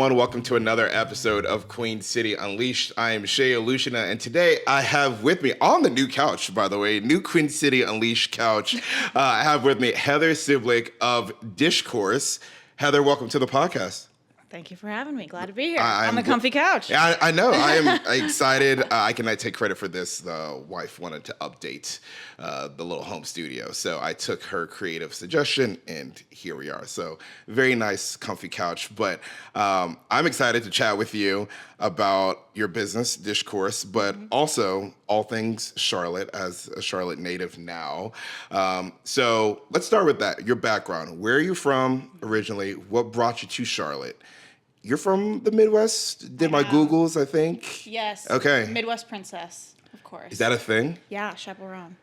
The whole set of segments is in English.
everyone. Welcome to another episode of Queen City Unleashed. I am Shay Alushina, and today I have with me, on the new couch, by the way, new Queen City Unleashed couch, I have with me Heather Siblik of DishCourse. Heather, welcome to the podcast. Thank you for having me. Glad to be here on the comfy couch. Yeah, I know. I am excited. I cannot take credit for this. The wife wanted to update the little home studio. So I took her creative suggestion, and here we are. So very nice, comfy couch. But I'm excited to chat with you about your business, DishCourse, but also all things Charlotte as a Charlotte native now. So let's start with that. Your background. Where are you from originally? What brought you to Charlotte? You're from the Midwest? Did my Googles, I think? Yes. Okay. Midwest Princess, of course. Is that a thing? Yeah, Chaperone.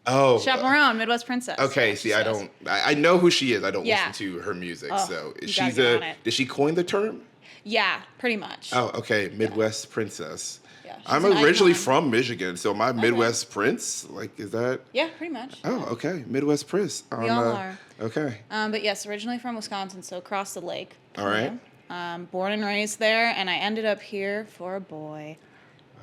Oh. Chaperone, Midwest Princess. Okay, see, I know who she is. I don't listen to her music. So did she coin the term? Yeah, pretty much. Oh, okay. Midwest Princess. Yeah, I'm originally from Michigan, so my Midwest Prince, is that? Yeah, pretty much. Oh, okay. Midwest Prince. We all are. Okay. But yes, originally from Wisconsin, so across the lake. All right. Born and raised there, and I ended up here for a boy.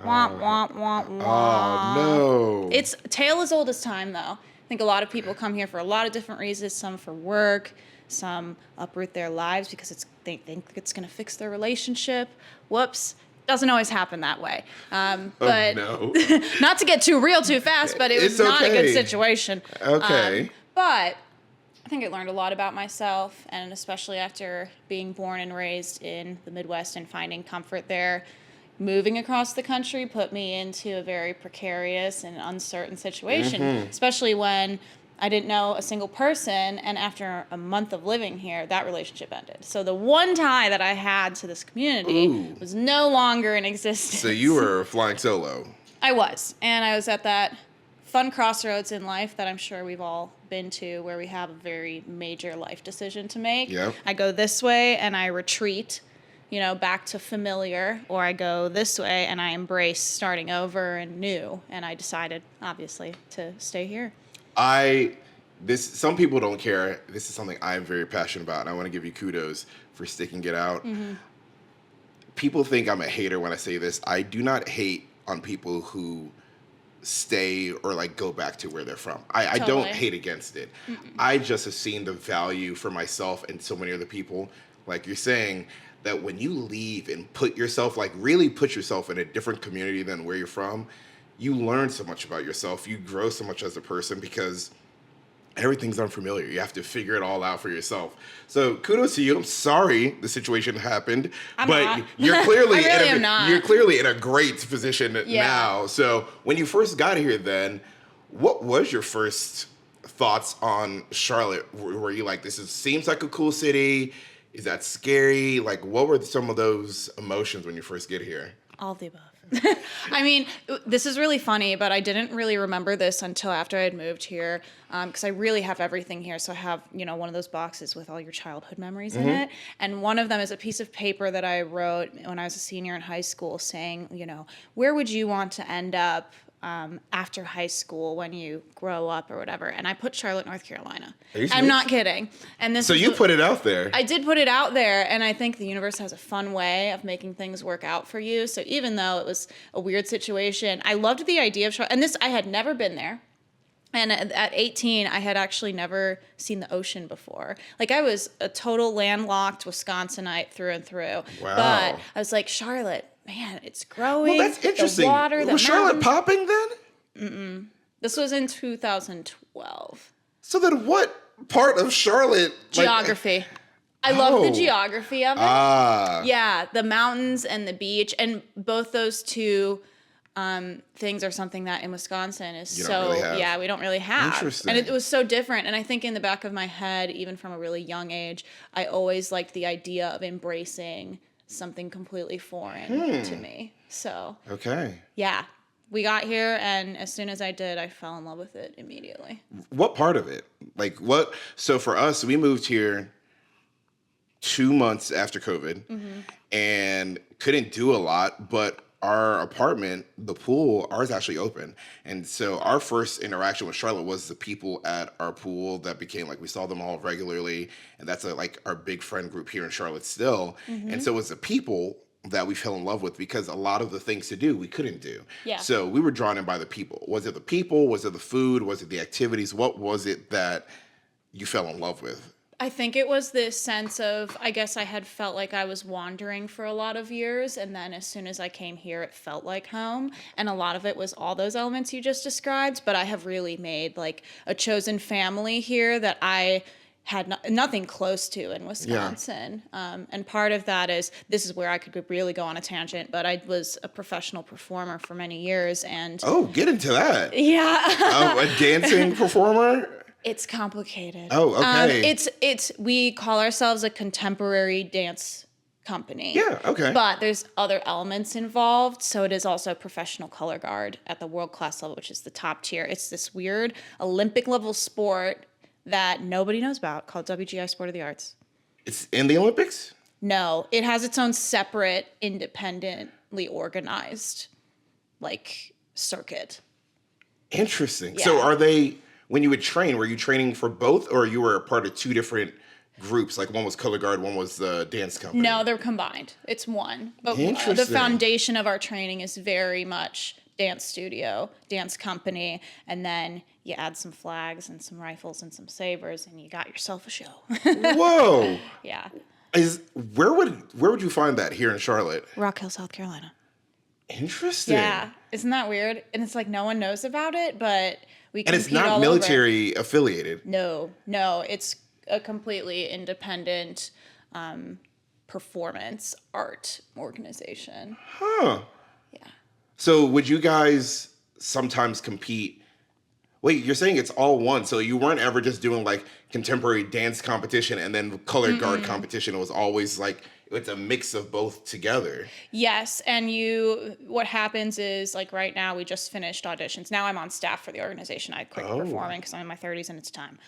Womp, womp, womp, womp. Oh, no. It's a tale as old as time, though. I think a lot of people come here for a lot of different reasons, some for work, some uproot their lives because they think it's going to fix their relationship. Whoops. Doesn't always happen that way. But no. Not to get too real too fast, but it was not a good situation. Okay. But I think I learned a lot about myself, and especially after being born and raised in the Midwest and finding comfort there, moving across the country put me into a very precarious and uncertain situation, especially when I didn't know a single person, and after a month of living here, that relationship ended. So the one tie that I had to this community was no longer in existence. So you were flying solo. I was, and I was at that fun crossroads in life that I'm sure we've all been to, where we have a very major life decision to make. Yep. I go this way and I retreat, back to familiar, or I go this way and I embrace starting over and new. And I decided, obviously, to stay here. Some people don't care. This is something I'm very passionate about, and I want to give you kudos for sticking it out. People think I'm a hater when I say this. I do not hate on people who stay or go back to where they're from. I don't hate against it. I just have seen the value for myself and so many other people, like you're saying, that when you leave and really put yourself in a different community than where you're from, you learn so much about yourself. You grow so much as a person because everything's unfamiliar. You have to figure it all out for yourself. So kudos to you. I'm sorry the situation happened, you're clearly you're clearly in a great position now. So when you first got here, then what was your first thoughts on Charlotte? Were you like, seems like a cool city? Is that scary? What were some of those emotions when you first get here? All of the above. I mean, this is really funny, but I didn't really remember this until after I had moved here, because I really have everything here. So I have, one of those boxes with all your childhood memories in it. And one of them is a piece of paper that I wrote when I was a senior in high school saying, where would you want to end up after high school when you grow up or whatever. And I put Charlotte, North Carolina. I'm not kidding. And so you put it out there. I did put it out there, and I think the universe has a fun way of making things work out for you. So even though it was a weird situation, I loved the idea of Charlotte. And I had never been there. And at 18, I had actually never seen the ocean before. I was a total landlocked Wisconsinite through and through. Wow. But I was like, Charlotte, man, it's growing. Well, that's interesting. The water, was Charlotte popping then? Mm-mm. This was in 2012. So then what part of Charlotte? Geography. I love the geography of it. Yeah, the mountains and the beach. And both those two things are something that in Wisconsin is we don't really have. Interesting. And it was so different. And I think in the back of my head, even from a really young age, I always liked the idea of embracing something completely foreign to me. So yeah, we got here, and as soon as I did, I fell in love with it immediately. What part of it? So for us, we moved here 2 months after COVID and couldn't do a lot, but our apartment, the pool, ours actually open. And so our first interaction with Charlotte was the people at our pool that became like we saw them all regularly. And that's like our big friend group here in Charlotte still. And so it was the people that we fell in love with because a lot of the things to do we couldn't do. Yeah. So we were drawn in by the people. Was it the people? Was it the food? Was it the activities? What was it that you fell in love with? I think it was this sense of, I guess I had felt like I was wandering for a lot of years. And then as soon as I came here, it felt like home. And a lot of it was all those elements you just described. But I have really made like a chosen family here that I had nothing close to in Wisconsin. And part of that is, this is where I could really go on a tangent, but I was a professional performer for many years. And Oh, get into that. yeah. A dancing performer? It's complicated. Oh, okay. It's we call ourselves a contemporary dance company. Yeah, okay. But there's other elements involved. So it is also professional color guard at the world class level, which is the top tier. It's this weird Olympic level sport that nobody knows about called WGI Sport of the Arts. It's in the Olympics? No, it has its own separate, independently organized like circuit. Interesting. Yeah. So are they, when you would train, were you training for both or you were a part of two different groups? Like one was color guard, one was the dance company? No, they're combined. It's one. But the Interesting. foundation of our training is very much dance studio, dance company, and then you add some flags and some rifles and some sabers and you got yourself a show. Whoa. Yeah. Where would you find that here in Charlotte? Rock Hill, South Carolina. Interesting. Yeah. Isn't that weird? And it's like no one knows about it, but we And it's compete not all military affiliated. over. No, it's a completely independent performance art organization. Huh. Yeah. So would you guys sometimes compete? Wait, you're saying it's all one. So you weren't ever just doing like contemporary dance competition and then color guard competition. It was always like, it's a mix of both together. Yes, and what happens is, like right now, we just finished auditions. Now I'm on staff for the organization. I quit performing because I'm in my 30s and it's time.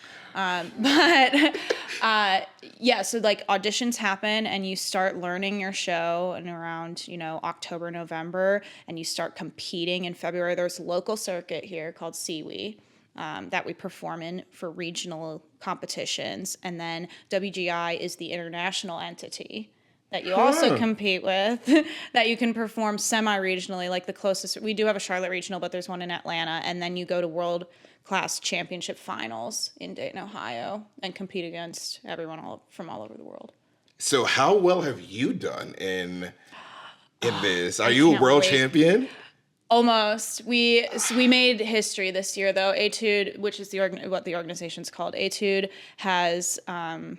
Yeah, so like auditions happen and you start learning your show in around, October, November, and you start competing in February. There's a local circuit here called Siwi that we perform in for regional competitions. And then WGI is the international entity that you also compete with, that you can perform semi-regionally, like the closest. We do have a Charlotte regional, but there's one in Atlanta, and then you go to world-class championship finals in Dayton, Ohio, and compete against everyone from all over the world. So how well have you done in this? Are you a world champion? Almost. We made history this year, though. Etude, which is what the organization's called, Etude has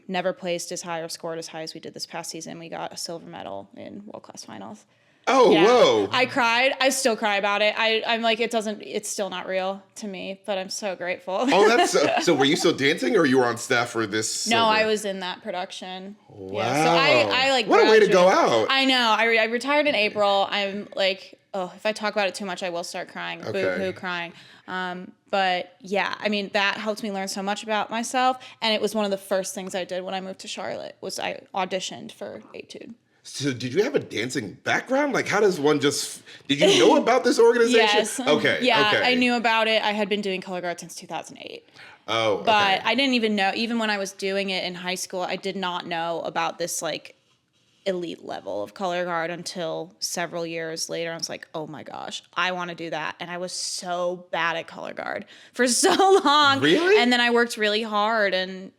never placed as high or scored as high as we did this past season. We got a silver medal in world class finals. Oh, yeah. Whoa! I cried. I still cry about it. I'm like, it's still not real to me, but I'm so grateful. Oh, that's so. Were you still dancing, or you were on staff for this? No, I was in that production. Wow! Yeah, so I like. What a way to go out! I know. I retired in April. I'm like, if I talk about it too much, I will start crying. Okay. Boo-hoo crying. But yeah, I mean, that helped me learn so much about myself. And it was one of the first things I did when I moved to Charlotte was I auditioned for Etude. So did you have a dancing background? Like, how does one did you know about this organization? Yes. Okay. Yeah, okay. I knew about it. I had been doing color guard since 2008. Oh, okay. But I didn't even know, even when I was doing it in high school, I did not know about this like elite level of color guard until several years later. I was like, oh my gosh, I want to do that. And I was so bad at color guard for so long. Really? And then I worked really hard and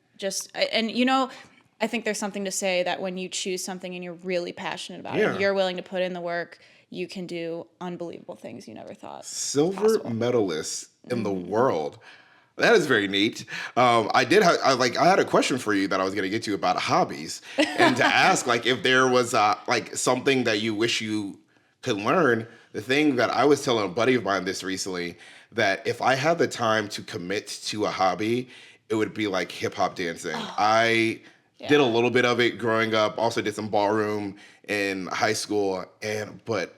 I think there's something to say that when you choose something and you're really passionate about it, you're willing to put in the work, you can do unbelievable things you never thought. Silver medalist in the world. That is very neat. I had a question for you that I was going to get to about hobbies and to ask like if there was like something that you wish you could learn. The thing that I was telling a buddy of mine this recently, that if I had the time to commit to a hobby, it would be like hip hop dancing. I did a little bit of it growing up. Also did some ballroom in high school, but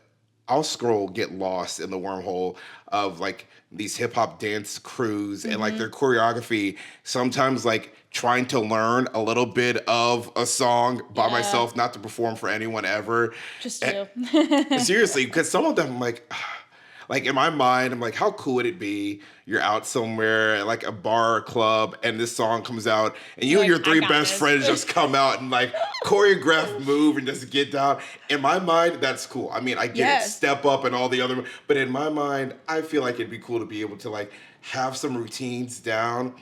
I'll scroll, get lost in the wormhole of like these hip hop dance crews and like their choreography. Sometimes like trying to learn a little bit of a song by Yeah. myself, not to perform for anyone ever. Just And- you. seriously, because some of them I'm like in my mind, I'm like, how cool would it be? You're out somewhere at like a bar or club, and this song comes out, and you and your Like, I three got best this. friends just come out and like choreograph move and just get down. In my mind, that's cool. I mean, I get it, Yes. step up and all the other, but in my mind, I feel like it'd be cool to be able to like have some routines down.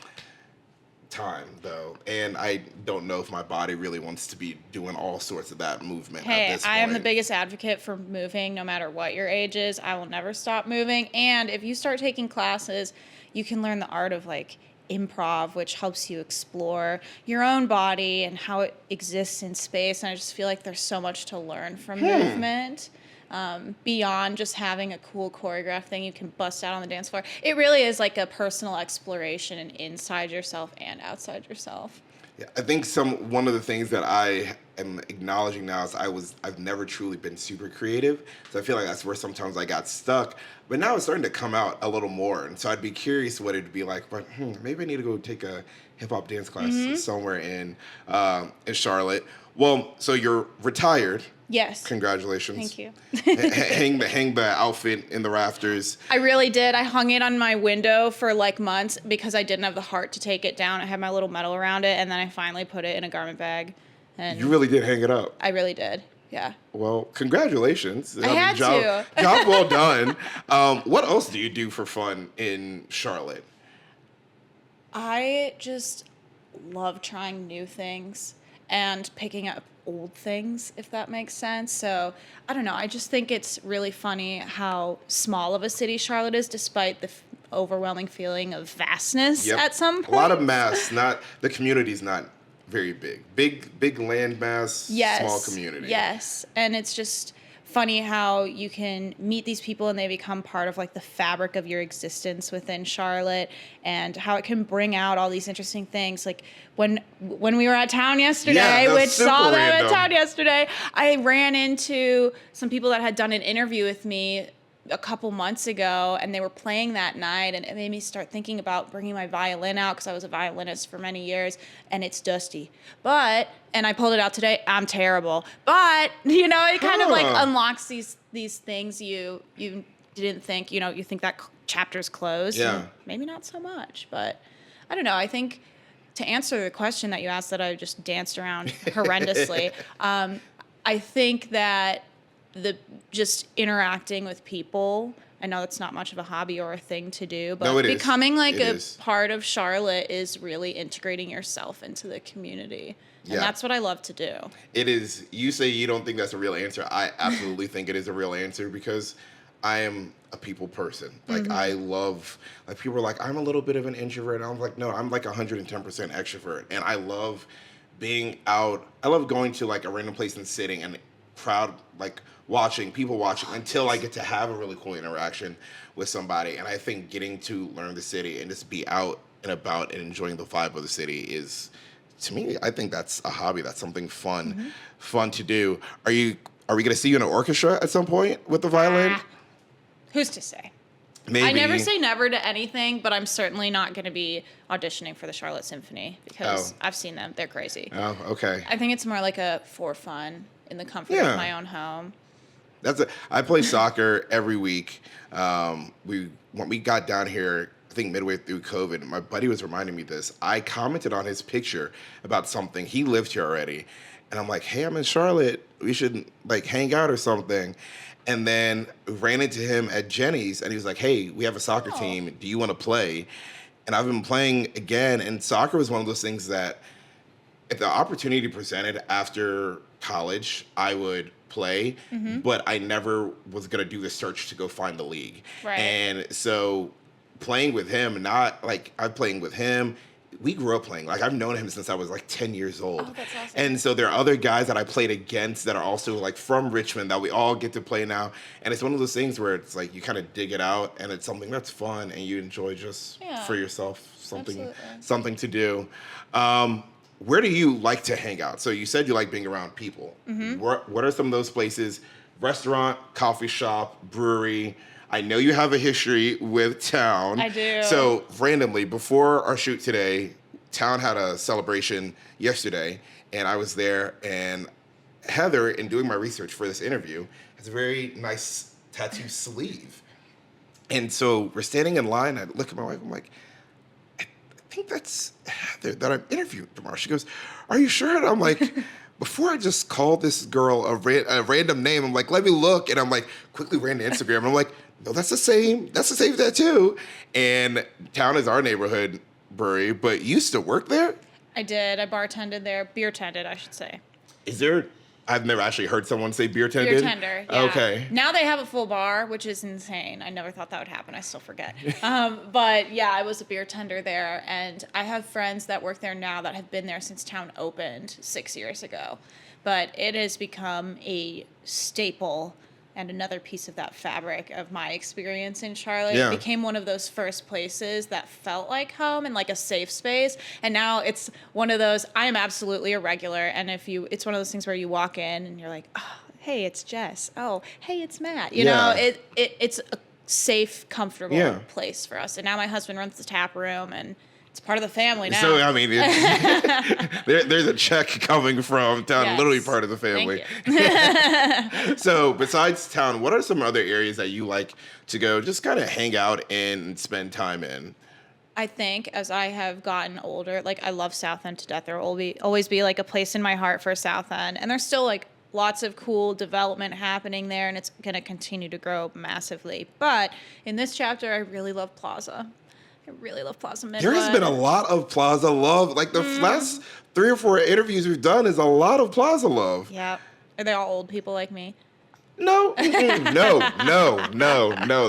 Time though, and I don't know if my body really wants to be doing all sorts of that movement at Hey, this I am the point. biggest advocate for moving no matter what your age is. I will never stop moving. And if you start taking classes, you can learn the art of like improv, which helps you explore your own body and how it exists in space. And I just feel like there's so much to learn from movement. Beyond just having a cool choreographed thing you can bust out on the dance floor. It really is like a personal exploration and inside yourself and outside yourself. Yeah, I think one of the things that I am acknowledging now is I've never truly been super creative. So I feel like that's where sometimes I got stuck. But now it's starting to come out a little more. And so I'd be curious what it'd be like, but maybe I need to go take a hip hop dance class somewhere in Charlotte. Well, so you're retired. Yes. Congratulations. Thank you. hang the outfit in the rafters. I really did. I hung it on my window for like months because I didn't have the heart to take it down. I had my little medal around it, and then I finally put it in a garment bag. And You really did hang it up. I really did. Yeah. Well, congratulations. I had job, to. job well done. What else do you do for fun in Charlotte? I just love trying new things and picking up old things, if that makes sense. So I don't know. I just think it's really funny how small of a city Charlotte is, despite the overwhelming feeling of vastness Yep. at some point. A lot of mass. Not the community's not very big. Big land mass. Yes. Small community. Yes. And it's just funny how you can meet these people and they become part of like the fabric of your existence within Charlotte, and how it can bring out all these interesting things. Like when we were at town yesterday, Yeah, that's which super saw them at random. town yesterday, I ran into some people that had done an interview with me a couple months ago, and they were playing that night, and it made me start thinking about bringing my violin out because I was a violinist for many years, and it's dusty. And I pulled it out today. I'm terrible, but it kind of like unlocks these things you didn't think. You think that chapter's closed. Yeah. And maybe not so much, but I don't know. I think to answer the question that you asked that I just danced around horrendously, I think that just interacting with people, I know that's not much of a hobby or a thing to do, but No, it is. becoming like It a is. part of Charlotte is really integrating yourself into the community. And Yeah. that's what I love to do. It is. You say you don't think that's a real answer. I absolutely think it is a real answer because I am a people person. Like I love, like people are like, I'm a little bit of an introvert. And I'm like, no, I'm like 110% extrovert. And I love being out. I love going to like a random place and sitting and crowd, like people watching until I get to have a really cool interaction with somebody. And I think getting to learn the city and just be out and about and enjoying the vibe of the city is, to me, I think that's a hobby. That's something fun to do. Are we going to see you in an orchestra at some point with the violin? Who's to say? Maybe. I never say never to anything, but I'm certainly not going to be auditioning for the Charlotte Symphony because I've seen them. They're crazy. Oh, okay. I think it's more like a for fun in the comfort of my own home. I play soccer every week. When we got down here, I think midway through COVID, my buddy was reminding me this. I commented on his picture about something. He lived here already. And I'm like, hey, I'm in Charlotte. We should like hang out or something. And then ran into him at Jenny's and he was like, hey, we have a soccer team. Do you want to play? And I've been playing again. And soccer was one of those things that if the opportunity presented after college, I would play, but I never was going to do the search to go find the league. Right. And so playing with him, I'm playing with him. We grew up playing. Like I've known him since I was like 10 years old. Oh, that's awesome. And so there are other guys that I played against that are also like from Richmond that we all get to play now. And it's one of those things where it's like you kind of dig it out and it's something that's fun and you enjoy just for yourself, something to do. Where do you like to hang out? So you said you like being around people. What are some of those places restaurant, coffee shop, brewery. I know you have a history with Town. I do. So randomly, before our shoot today, Town had a celebration yesterday, and I was there, and Heather, in doing my research for this interview, has a very nice tattoo sleeve. And so we're standing in line. I look at my wife. I'm like, I think that's Heather that I'm interviewing tomorrow. She goes, "Are you sure?" And I'm like, before I just called this girl a random name, I'm like, let me look. And I'm like, quickly ran to Instagram. And I'm like, no, that's the same tattoo. And Town is our neighborhood brewery, but you used to work there? I did. I bartended there. Beer tended, I should say. Is there... I've never actually heard someone say beer tended. Beer tender, yeah. Okay. Now they have a full bar, which is insane. I never thought that would happen. I still forget. But yeah, I was a beer tender there, and I have friends that work there now that have been there since Town opened 6 years ago. But it has become a staple and another piece of that fabric of my experience in Charlotte. Yeah. It became one of those first places that felt like home and like a safe space. And now it's one of those, I am absolutely a regular. And it's one of those things where you walk in and you're like, oh, hey, it's Jess. Oh, hey, it's Matt. You know, it's a safe, comfortable place for us. And now my husband runs the tap room, and it's part of the family now. So, I mean, there's a check coming from Town, Yes. literally part of the family. Thank you. So, besides Town, what are some other areas that you like to go just kind of hang out in and spend time in? I think as I have gotten older, like I love South End to death. There will always be like a place in my heart for South End. And there's still like lots of cool development happening there, and it's going to continue to grow massively. But in this chapter, I really love Plaza. I really love Plaza Midwood. There has been a lot of Plaza love. Like the last 3 or 4 interviews we've done is a lot of Plaza love. Yeah. Are they all old people like me? No, no.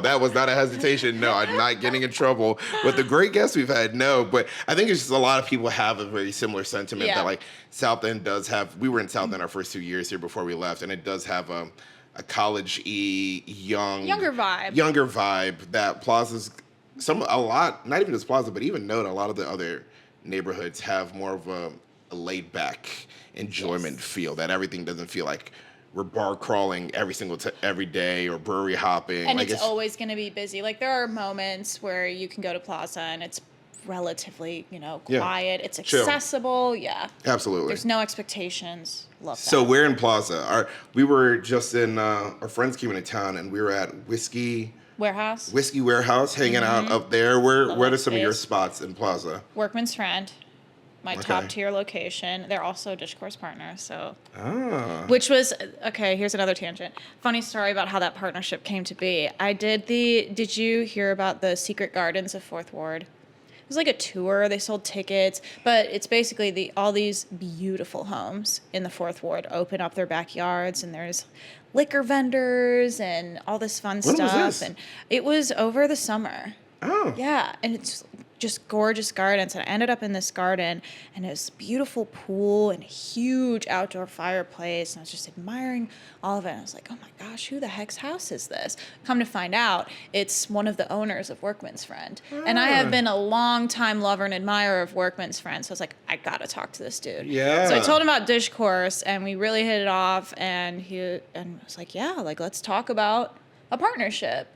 That was not a hesitation. No, I'm not getting in trouble. With the great guests we've had, no. But I think it's just a lot of people have a very similar sentiment that like South End does have. We were in South End our first 2 years here before we left, and it does have a college-y, younger vibe that Plaza's a lot, not even just Plaza, but even Note, a lot of the other neighborhoods have more of a laid-back enjoyment feel, that everything doesn't feel like we're bar crawling every day or brewery hopping. And like it's always going to be busy. Like there are moments where you can go to Plaza and it's relatively, quiet. It's accessible. Chill. Yeah. Absolutely. There's no expectations. Love that. So we're in Plaza. We were just in, our friends came into town, and we were at Whiskey Warehouse, hanging out up there. Where are some of your spots in Plaza? Workman's Friend, my top tier location. They're also a DishCourse partner, so. Which was, here's another tangent. Funny story about how that partnership came to be. Did you hear about the Secret Gardens of Fourth Ward? It was like a tour. They sold tickets, but it's basically all these beautiful homes in the Fourth Ward open up their backyards, and there's liquor vendors and all this fun stuff. Was this? And it was over the summer. Oh. Yeah, and it's just gorgeous gardens. And I ended up in this garden, and it was a beautiful pool and a huge outdoor fireplace. And I was just admiring all of it. And I was like, oh my gosh, who the heck's house is this? Come to find out, it's one of the owners of Workman's Friend. And I have been a long time lover and admirer of Workman's Friend. So I was like, I gotta talk to this dude. Yeah. So I told him about DishCourse, and we really hit it off. And I was like, yeah, like let's talk about a partnership.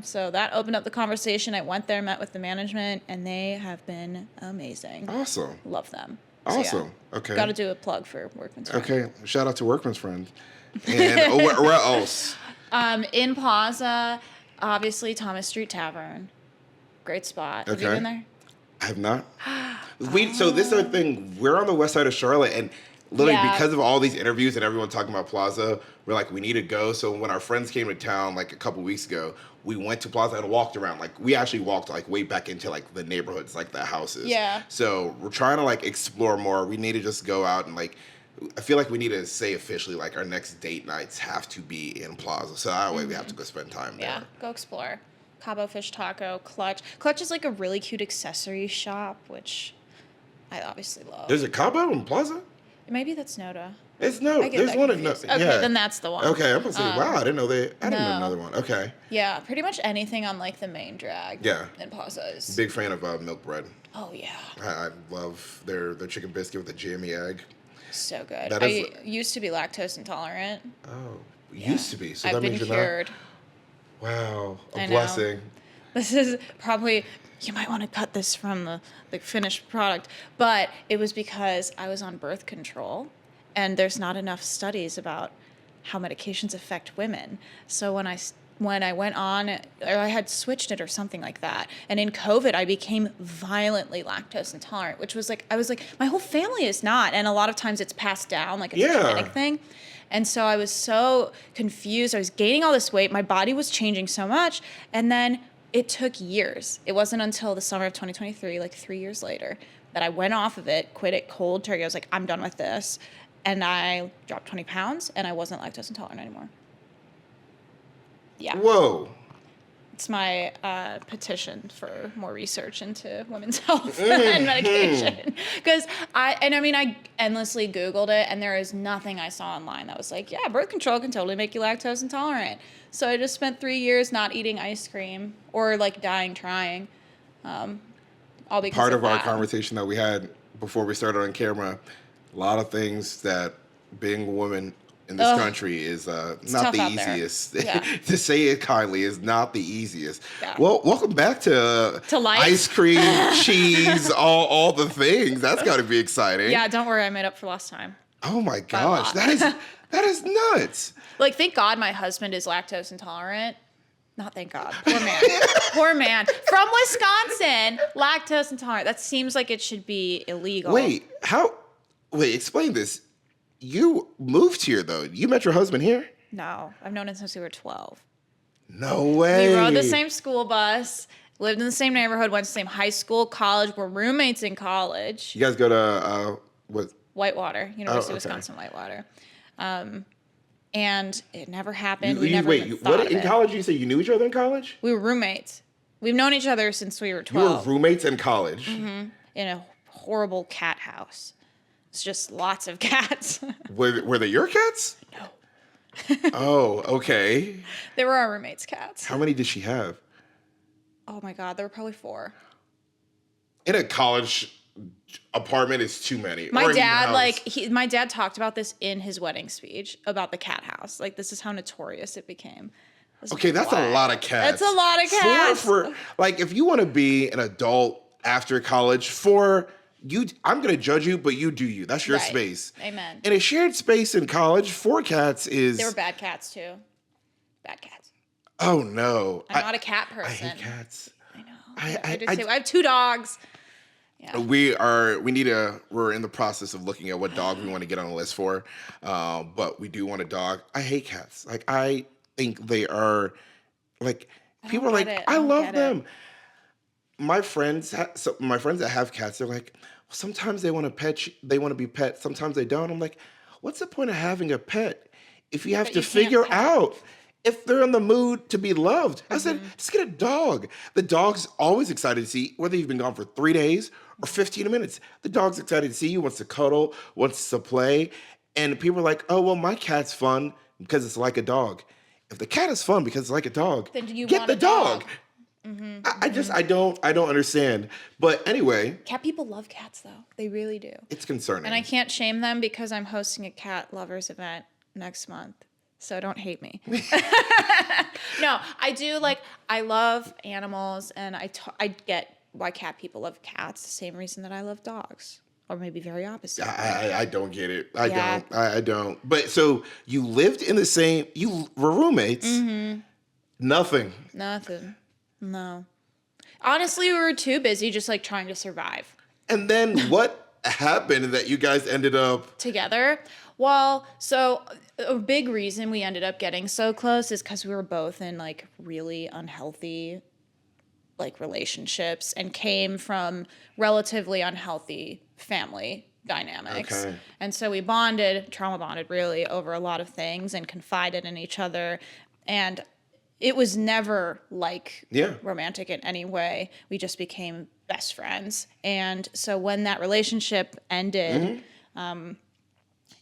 So that opened up the conversation. I went there, met with the management, and they have been amazing. Awesome. Love them. Awesome. Okay. Got to do a plug for Workman's Friend. Okay. Shout out to Workman's Friend. And where else? In Plaza, obviously Thomas Street Tavern. Great spot. Have you been there? I have not. So this is our thing. We're on the west side of Charlotte, and literally because of all these interviews and everyone talking about Plaza, we're like, we need to go. So when our friends came to town like a couple weeks ago, we went to Plaza and walked around. Like we actually walked like way back into like the neighborhoods, like the houses. Yeah. So we're trying to like explore more. We need to just go out and like, I feel like we need to say officially like our next date nights have to be in Plaza. So that way we have to go spend time there. Yeah, go explore. Cabo Fish Taco, Clutch. Clutch is like a really cute accessory shop, which I obviously love. There's a Cabo in Plaza? Maybe that's Noda. It's no. There's one in Noda. Okay, then that's the one. Okay, I'm gonna say, wow, I didn't know I didn't know another one. Okay. Yeah, pretty much anything on like the main drag. Yeah. In Plaza is. Big fan of milk bread. Oh yeah. I love their chicken biscuit with the jammy egg. So good. I used to be lactose intolerant. Oh. Used to be. So I've that been means you're cured. not. Wow, a I know. blessing. This is probably, you might want to cut this from the finished product, but it was because I was on birth control, and there's not enough studies about how medications affect women. So when I went on, or I had switched it or something like that, and in COVID I became violently lactose intolerant, which was like, I was like, my whole family is not, and a lot of times it's passed down, like it's a genetic thing. And so I was so confused. I was gaining all this weight. My body was changing so much. And then it took years. It wasn't until the summer of 2023, like 3 years later, that I went off of it, quit it cold turkey. I was like, I'm done with this. And I dropped 20 pounds and I wasn't lactose intolerant anymore. Yeah. Whoa. It's my petition for more research into women's health and medication. Because I endlessly Googled it, and there is nothing I saw online that was like, yeah, birth control can totally make you lactose intolerant. So I just spent 3 years not eating ice cream or like dying trying. All because Part of our that. conversation that we had before we started on camera, a lot of things that being a woman in this country is not the easiest. Yeah. To say it kindly is not the easiest. Yeah. Well, welcome back to life. Ice cream, cheese, all the things. That's got to be exciting. Yeah, don't worry, I made up for lost time. Oh my gosh, that is nuts. Like, thank God my husband is lactose intolerant. Not thank God. Poor man. Poor man. From Wisconsin, lactose intolerant. That seems like it should be illegal. Wait, explain this. You moved here, though. You met your husband here? No, I've known him since we were 12. No way. We rode the same school bus, lived in the same neighborhood, went to the same high school, college. We're roommates in college. You guys go to, what? Whitewater, University of Wisconsin, Whitewater. And it never happened. We never even thought of in it. college? You say you knew each other in college? We were roommates. We've known each other since we were 12. You were roommates in college? Mm-hmm. In a horrible cat house. It's just lots of cats. Were they your cats? No. Oh, okay. They were our roommates' cats. How many did she have? Oh my God, there were probably 4. In a college apartment is too many. My dad, my dad talked about this in his wedding speech about the cat house. Like, this is how notorious it became. Okay, that's a lot of cats. That's a lot of cats. For like, if you want to be an adult after college, I'm going to judge you, but you do you. That's your space. Amen. In a shared space in college, 4 cats is... They were bad cats, too. Bad cats. Oh, no. I'm not a cat person. I hate cats. I know. I I have 2 dogs. Yeah. We're in the process of looking at what dog we want to get on the list for. But we do want a dog. I hate cats. Like, I think they are, like, people are like, I love them. My friends that have cats, they're like, well, sometimes they want to they want to be pet, sometimes they don't. I'm like, what's the point of having a pet if you have to figure out if they're in the mood to be loved? I said, just get a dog. The dog's always excited to see, whether you've been gone for 3 days or 15 minutes. The dog's excited to see you, wants to cuddle, wants to play. And people are like, oh, well, my cat's fun because it's like a dog. If the cat is fun because it's like a dog, then you get want the a dog. I don't understand. But anyway. Cat people love cats, though. They really do. It's concerning. And I can't shame them because I'm hosting a cat lovers event next month. So don't hate me. No, I do, like, I love animals, and I get why cat people love cats, the same reason that I love dogs. Or maybe very opposite. I don't get it. I don't. But so you lived in the same, you were roommates. Mm-hmm. Nothing. No. Honestly, we were too busy just like trying to survive. And then what happened that you guys ended up together? Well, so a big reason we ended up getting so close is because we were both in like really unhealthy like relationships and came from relatively unhealthy family dynamics. Okay. And so we trauma bonded really over a lot of things and confided in each other. And it was never like romantic in any way. We just became best friends. And so when that relationship ended, and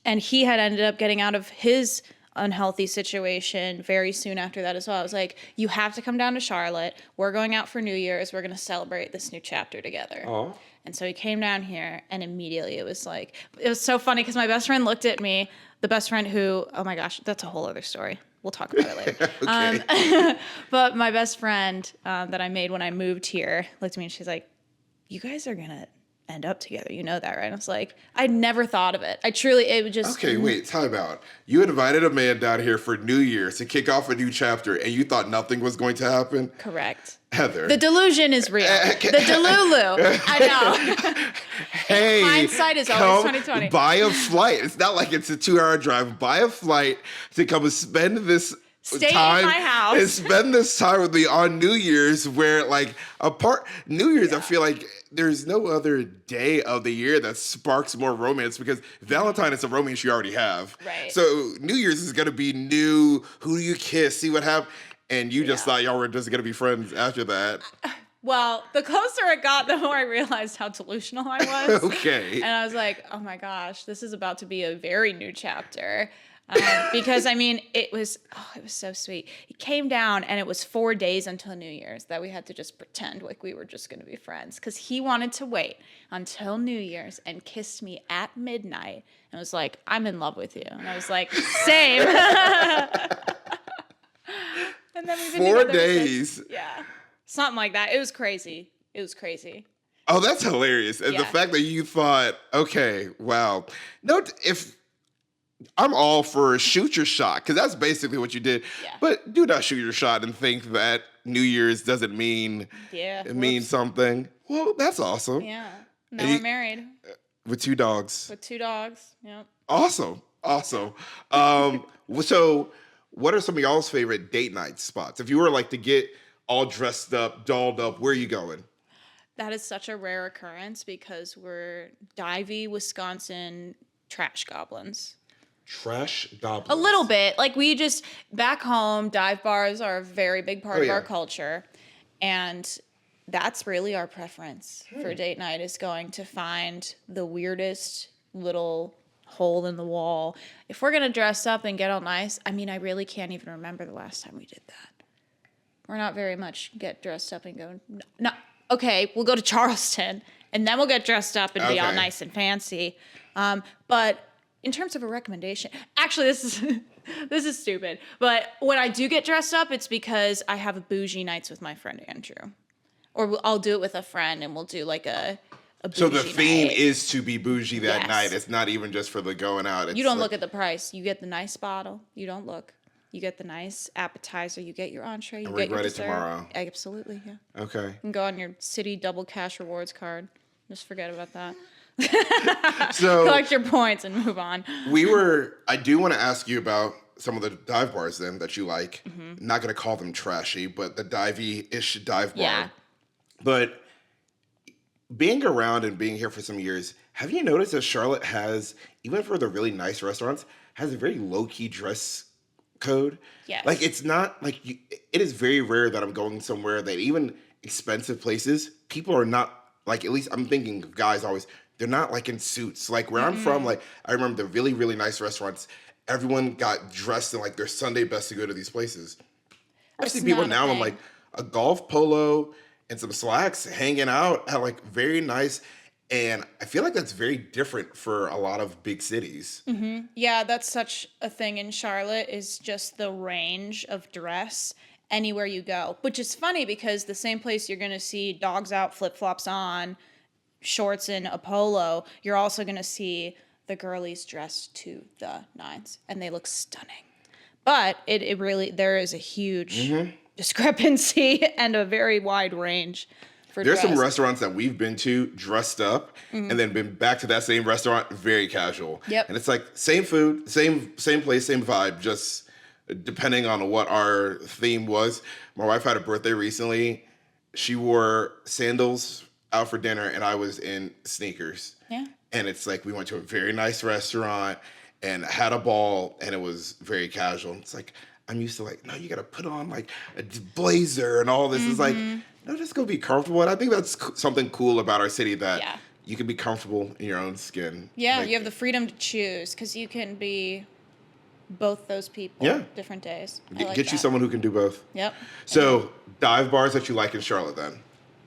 he had ended up getting out of his unhealthy situation very soon after that as well, I was like, you have to come down to Charlotte. We're going out for New Year's. We're going to celebrate this new chapter together. Aww. And so he came down here, and immediately it was so funny because my best friend looked at me, the best friend who, oh my gosh, that's a whole other story. We'll talk about it later. Okay. But my best friend that I made when I moved here looked at me and she's like, you guys are going to end up together. You know that, right? And I was like, I never thought of it. It would just. Okay, wait, time out. You invited a man down here for New Year's to kick off a new chapter, and you thought nothing was going to happen? Correct. Heather. The delusion is real. The delulu. I know. Hey, hindsight is always come 20/20. Buy a flight. It's not like it's a 2-hour drive. Buy a flight to come and spend this Stay time in my house. and spend this time with me on New Year's, where New Year's, I feel like there's no other day of the year that sparks more romance, because Valentine is a romance you already have. Right. So New Year's is gonna be new. Who do you kiss? See what happens. And you just thought y'all were just gonna be friends after that. Well, the closer it got, the more I realized how delusional I was. Okay. And I was like, oh my gosh, this is about to be a very new chapter. Because it was so sweet. He came down, and it was 4 days until New Year's that we had to just pretend like we were just going to be friends, because he wanted to wait until New Year's and kissed me at midnight and was like, I'm in love with you. And I was like, same. And then we've been 4 together days. since. Yeah. Something like that. It was crazy. Oh, that's hilarious. And the fact that you thought, okay, wow. No, if I'm all for shoot your shot, because that's basically what you did. Yeah. But do not shoot your shot and think that New Year's doesn't mean it means something. Well, that's awesome. Yeah. Now we're married. With 2 dogs. With 2 dogs. Yep. Awesome. So what are some of y'all's favorite date night spots? If you were like to get all dressed up, dolled up, where are you going? That is such a rare occurrence because we're divey, Wisconsin trash goblins. Trash goblins. A little bit. Like, we just, back home, dive bars are a very big part of our culture. And that's really our preference for date night, is going to find the weirdest little hole in the wall. If we're going to dress up and get all nice, I really can't even remember the last time we did that. We're not very much get dressed up and go, no, okay, we'll go to Charleston, and then we'll get dressed up and be all nice and fancy. But in terms of a recommendation, actually, this is stupid, but when I do get dressed up, it's because I have bougie nights with my friend Andrew. Or I'll do it with a friend, and we'll do like a bougie So the theme night. is to be bougie that Yes. night. It's not even just for the going out. It's You don't like, look at the price. You get the nice bottle. You don't look. You get the nice appetizer. You get your entree. You And get your regret it dessert. tomorrow. Absolutely, yeah. Okay. You can go on your city double cash rewards card. Just forget about that. So Collect your points and move on. I do want to ask you about some of the dive bars then that you like. Mm-hmm. Not going to call them trashy, but the divey-ish dive bar. Yeah. But being around and being here for some years, have you noticed that Charlotte has, even for the really nice restaurants, has a very low-key dress code? Yes. Like, it's not like it is very rare that I'm going somewhere that even expensive places, people are not, like, at least I'm thinking of guys always, they're not like in suits. Like where I'm from, like I remember the really, really nice restaurants, everyone got dressed in like their Sunday best to go to these places. I see people now in like a golf polo and some slacks hanging out at like very nice. And I feel like that's very different for a lot of big cities. Mm-hmm. Yeah, that's such a thing in Charlotte, is just the range of dress anywhere you go. Which is funny because the same place you're going to see dogs out, flip-flops on, shorts and a polo, you're also going to see the girlies dressed to the nines. And they look stunning. But it really, there is a huge discrepancy and a very wide range. There's some restaurants that we've been to dressed up and then been back to that same restaurant very casual. Yep. And it's like same food, same place, same vibe, just depending on what our theme was. My wife had a birthday recently. She wore sandals out for dinner and I was in sneakers. Yeah. And it's like we went to a very nice restaurant and had a ball and it was very casual. It's like I'm used to like, no, you got to put on like a blazer and all this. It's like, no, just go be comfortable. And I think that's something cool about our city, that you can be comfortable in your own skin. Yeah, like, you have the freedom to choose because you can be both those people different days. Get you someone who can do both. Yep. So dive bars that you like in Charlotte then?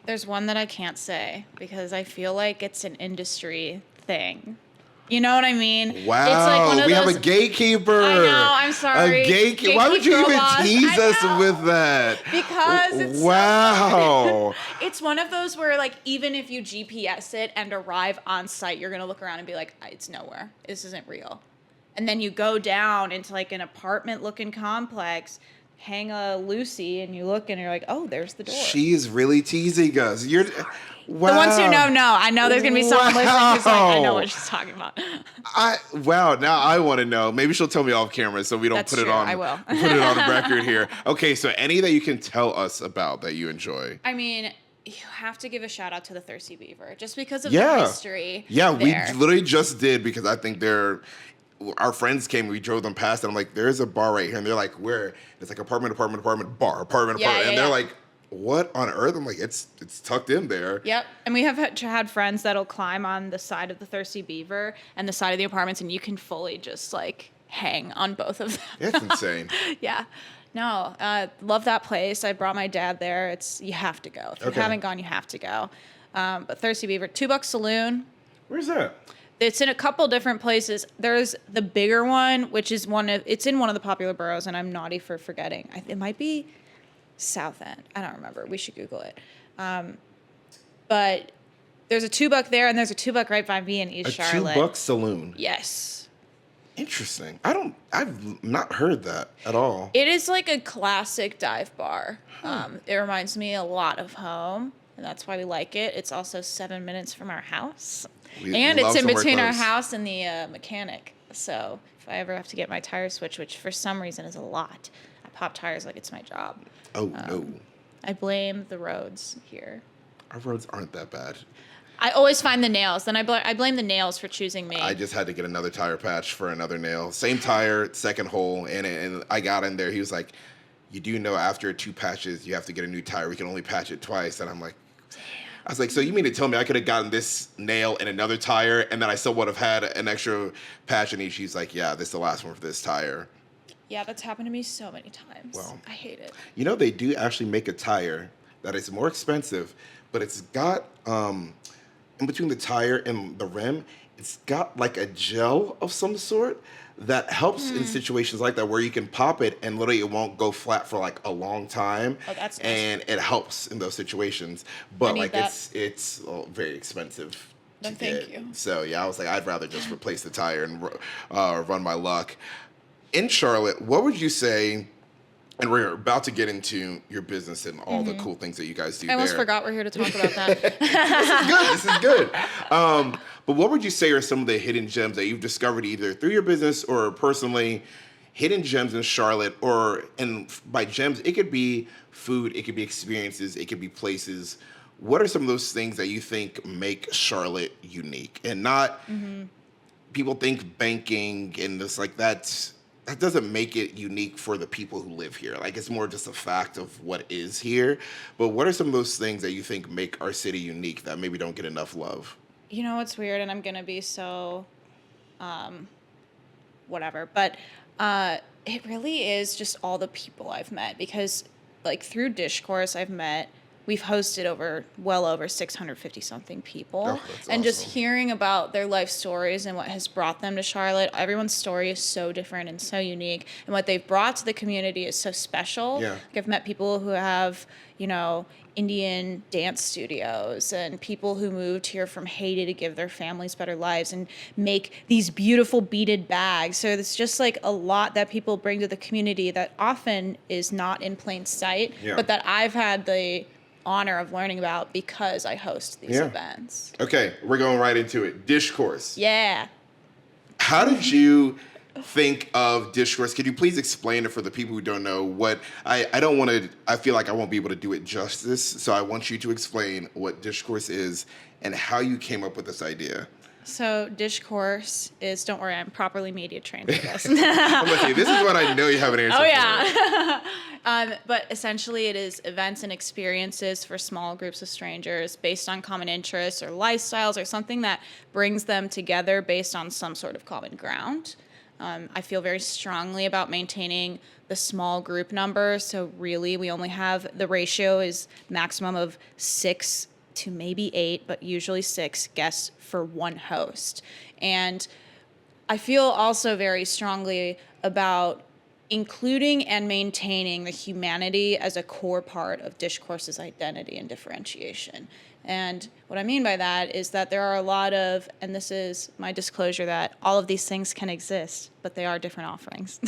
There's one that I can't say because I feel like it's an industry thing. You know what I mean? Wow, It's like one of we those, have a gatekeeper. I know, I'm sorry. A gatekeeper. Why would you Gatekeep even girl boss. tease I us know. with that? Because it's wow. it's one of those where, like, even if you GPS it and arrive on site, you're going to look around and be like, it's nowhere. This isn't real. And then you go down into, like, an apartment-looking complex, hang a Lucy, and you look and you're like, oh, there's the door. She is really teasing us. You're wow. The ones who know. I know there's going to be someone listening who's like, I know what she's talking about. Wow, now I want to know. Maybe she'll tell me off camera so we don't That's put it true, on. I will. Put it on the record here. Okay, so any that you can tell us about that you enjoy. I mean, you have to give a shout out to the Thirsty Beaver just because of the history. Yeah, there. we literally just did because I think our friends came, we drove them past, and I'm like, there's a bar right here. And they're like, where? It's like apartment, bar, apartment. And they're like, what on earth? I'm like, it's tucked in there. Yep. And we have had friends that'll climb on the side of the Thirsty Beaver and the side of the apartments, and you can fully just, like, hang on both of them. That's insane. Yeah. No, love that place. I brought my dad there. You have to go. If you haven't gone, you have to go. But Thirsty Beaver, $2 Saloon. Where's that? It's in a couple different places. There's the bigger one, which is it's in one of the popular boroughs, and I'm naughty for forgetting. It might be South End. I don't remember. We should Google it. But there's a $2 there, and there's a $2 right by me in East Charlotte. $2 Saloon. Yes. Interesting. I've not heard that at all. It is like a classic dive bar. It reminds me a lot of home, and that's why we like it. It's also 7 minutes from our house. And it's in between our house and the mechanic. So if I ever have to get my tires switched, which for some reason is a lot, I pop tires like it's my job. Oh, no. I blame the roads here. Our roads aren't that bad. I always find the nails. Then I blame the nails for choosing me. I just had to get another tire patch for another nail. Same tire, second hole, and I got in there. He was like, you do know after 2 patches, you have to get a new tire. We can only patch it twice. And I'm like, I was like, so you mean to tell me I could have gotten this nail in another tire and then I still would have had an extra patch in each? He's like, yeah, this is the last one for this tire. Yeah, that's happened to me so many times. Well, I hate it. You know, they do actually make a tire that is more expensive, but it's got, in between the tire and the rim, it's got like a gel of some sort that helps in situations like that where you can pop it and literally it won't go flat for like a long time. Oh, that's nice. And it helps in those situations. But like that. it's very expensive to Thank get. you. So yeah, I was like, I'd rather just replace the tire and run my luck. In Charlotte, what would you say? And we're about to get into your business and all the cool things that you guys do I almost there. forgot we're here to talk about that. This is good. But what would you say are some of the hidden gems that you've discovered either through your business or personally, hidden gems in Charlotte, and by gems, it could be food, it could be experiences, it could be places. What are some of those things that you think make Charlotte unique? And not, people think banking and this like that doesn't make it unique for the people who live here. Like, it's more just a fact of what is here. But what are some of those things that you think make our city unique that maybe don't get enough love? You know what's weird, and I'm going to be so, whatever, but it really is just all the people I've met because, like, through DishCourse we've hosted well over 650 something people. Oh, that's and just awesome. hearing about their life stories and what has brought them to Charlotte, everyone's story is so different and so unique. And what they've brought to the community is so special. Yeah. Like, I've met people who have, Indian dance studios and people who moved here from Haiti to give their families better lives and make these beautiful beaded bags. So it's just like a lot that people bring to the community that often is not in plain sight, but that I've had the honor of learning about because I host these events. Okay, we're going right into it. DishCourse. Yeah. How did you think of DishCourse? Could you please explain it for the people who don't know what I feel like I won't be able to do it justice, so I want you to explain what DishCourse is and how you came up with this idea. So DishCourse is, don't worry, I'm properly media trained for this. I'm gonna say, this is what I know you have an answer Oh, for. yeah. But essentially it is events and experiences for small groups of strangers based on common interests or lifestyles or something that brings them together based on some sort of common ground. I feel very strongly about maintaining the small group number. So really, we only have, the ratio is maximum of 6 to maybe 8, but usually 6 guests for one host. And I feel also very strongly about including and maintaining the humanity as a core part of DishCourse's identity and differentiation. And what I mean by that is that there are a lot of, and this is my disclosure, that all of these things can exist, but they are different offerings.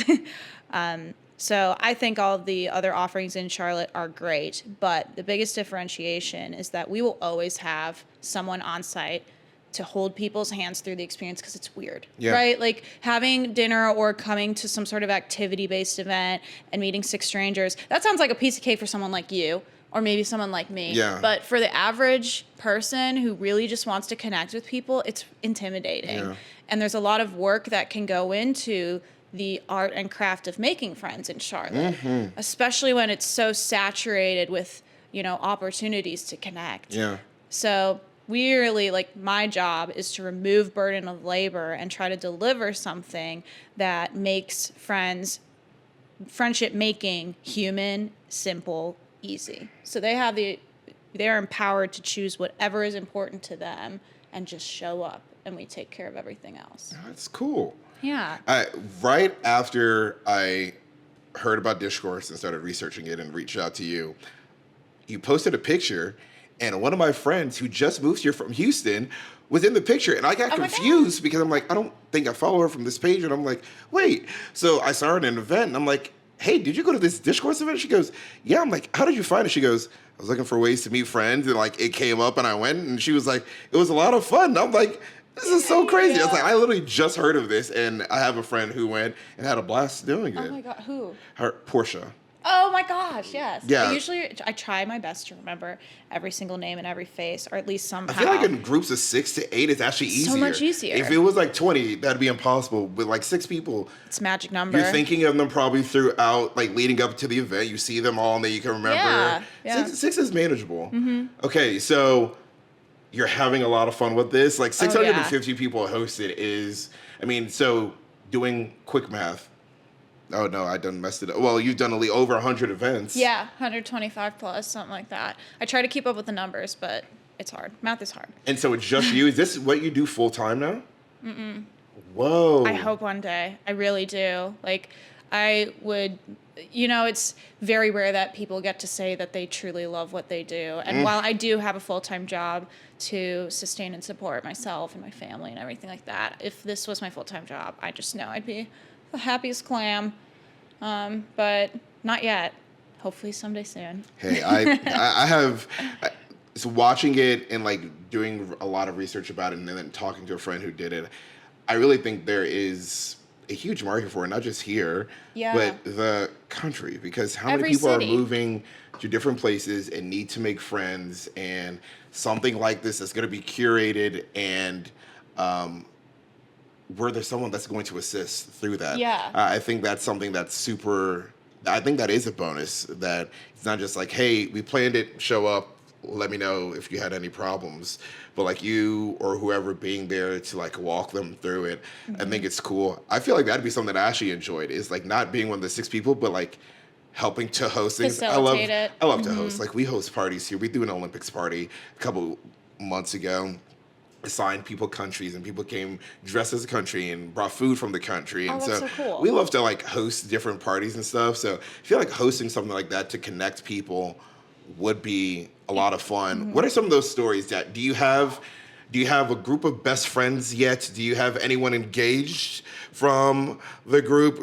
So I think all of the other offerings in Charlotte are great, but the biggest differentiation is that we will always have someone on site to hold people's hands through the experience, because it's weird, right? Like having dinner or coming to some sort of activity-based event and meeting 6 strangers, that sounds like a piece of cake for someone like you or maybe someone like me. Yeah. But for the average person who really just wants to connect with people, it's intimidating. Yeah. And there's a lot of work that can go into the art and craft of making friends in Charlotte, especially when it's so saturated with, opportunities to connect. Yeah. So we really, like, my job is to remove burden of labor and try to deliver something that makes friendship making human, simple, easy. So they're empowered to choose whatever is important to them and just show up, and we take care of everything else. That's cool. Yeah. Right after I heard about DishCourse and started researching it and reached out to you, you posted a picture, and one of my friends who just moved here from Houston was in the picture, and I got confused because I'm like, I don't think I follow her from this page, and I'm like, wait. So I saw her at an event, and I'm like, hey, did you go to this DishCourse event? She goes, yeah. I'm like, how did you find it? She goes, I was looking for ways to meet friends, and like it came up, and I went, and she was like, it was a lot of fun. And I'm like, this is so crazy. I was like, I literally just heard of this, and I have a friend who went and had a blast doing it. Oh my God, who? Her, Portia. Oh my gosh, yes. Yeah. I try my best to remember every single name and every face, or at least somehow. I feel like in groups of 6 to 8, it's actually easier. So much easier. If it was like 20, that'd be impossible. With like 6 people, it's a magic number. You're thinking of them probably throughout, like leading up to the event. You see them all, and then you can remember. Yeah. 6 is manageable. Okay, so you're having a lot of fun with this. Like 650 people hosted is, so doing quick math. Oh no, I done messed it up. Well, you've done over 100 events. Yeah, 125 plus, something like that. I try to keep up with the numbers, but it's hard. Math is hard. And so it's just you. Is this what you do full time now? Whoa. I hope one day. I really do. Like, I would, it's very rare that people get to say that they truly love what they do. And while I do have a full-time job to sustain and support myself and my family and everything like that, if this was my full-time job, I just know I'd be the happiest clam. But not yet. Hopefully someday soon. Hey, I have, so watching it and like doing a lot of research about it and then talking to a friend who did it, I really think there is a huge market for it, not just here, but the country, because how many people are moving to different places and need to make friends, and something like this is going to be curated and where there's someone that's going to assist through that. I think that's something that's I think that is a bonus, that it's not just like, hey, we planned it, show up, let me know if you had any problems, but like you or whoever being there to like walk them through it. I think it's cool. I feel like that'd be something that I actually enjoyed, is like not being one of the 6 people, but like helping to host things. Facilitate it. I love to host. Like we host parties here. We do an Olympics party a couple months ago. Assigned people countries, and people came dressed as a country and brought food from the country. And that's so cool. We love to like host different parties and stuff. So I feel like hosting something like that to connect people would be a lot of fun. What are some of those stories that do you have a group of best friends yet? Do you have anyone engaged from the group?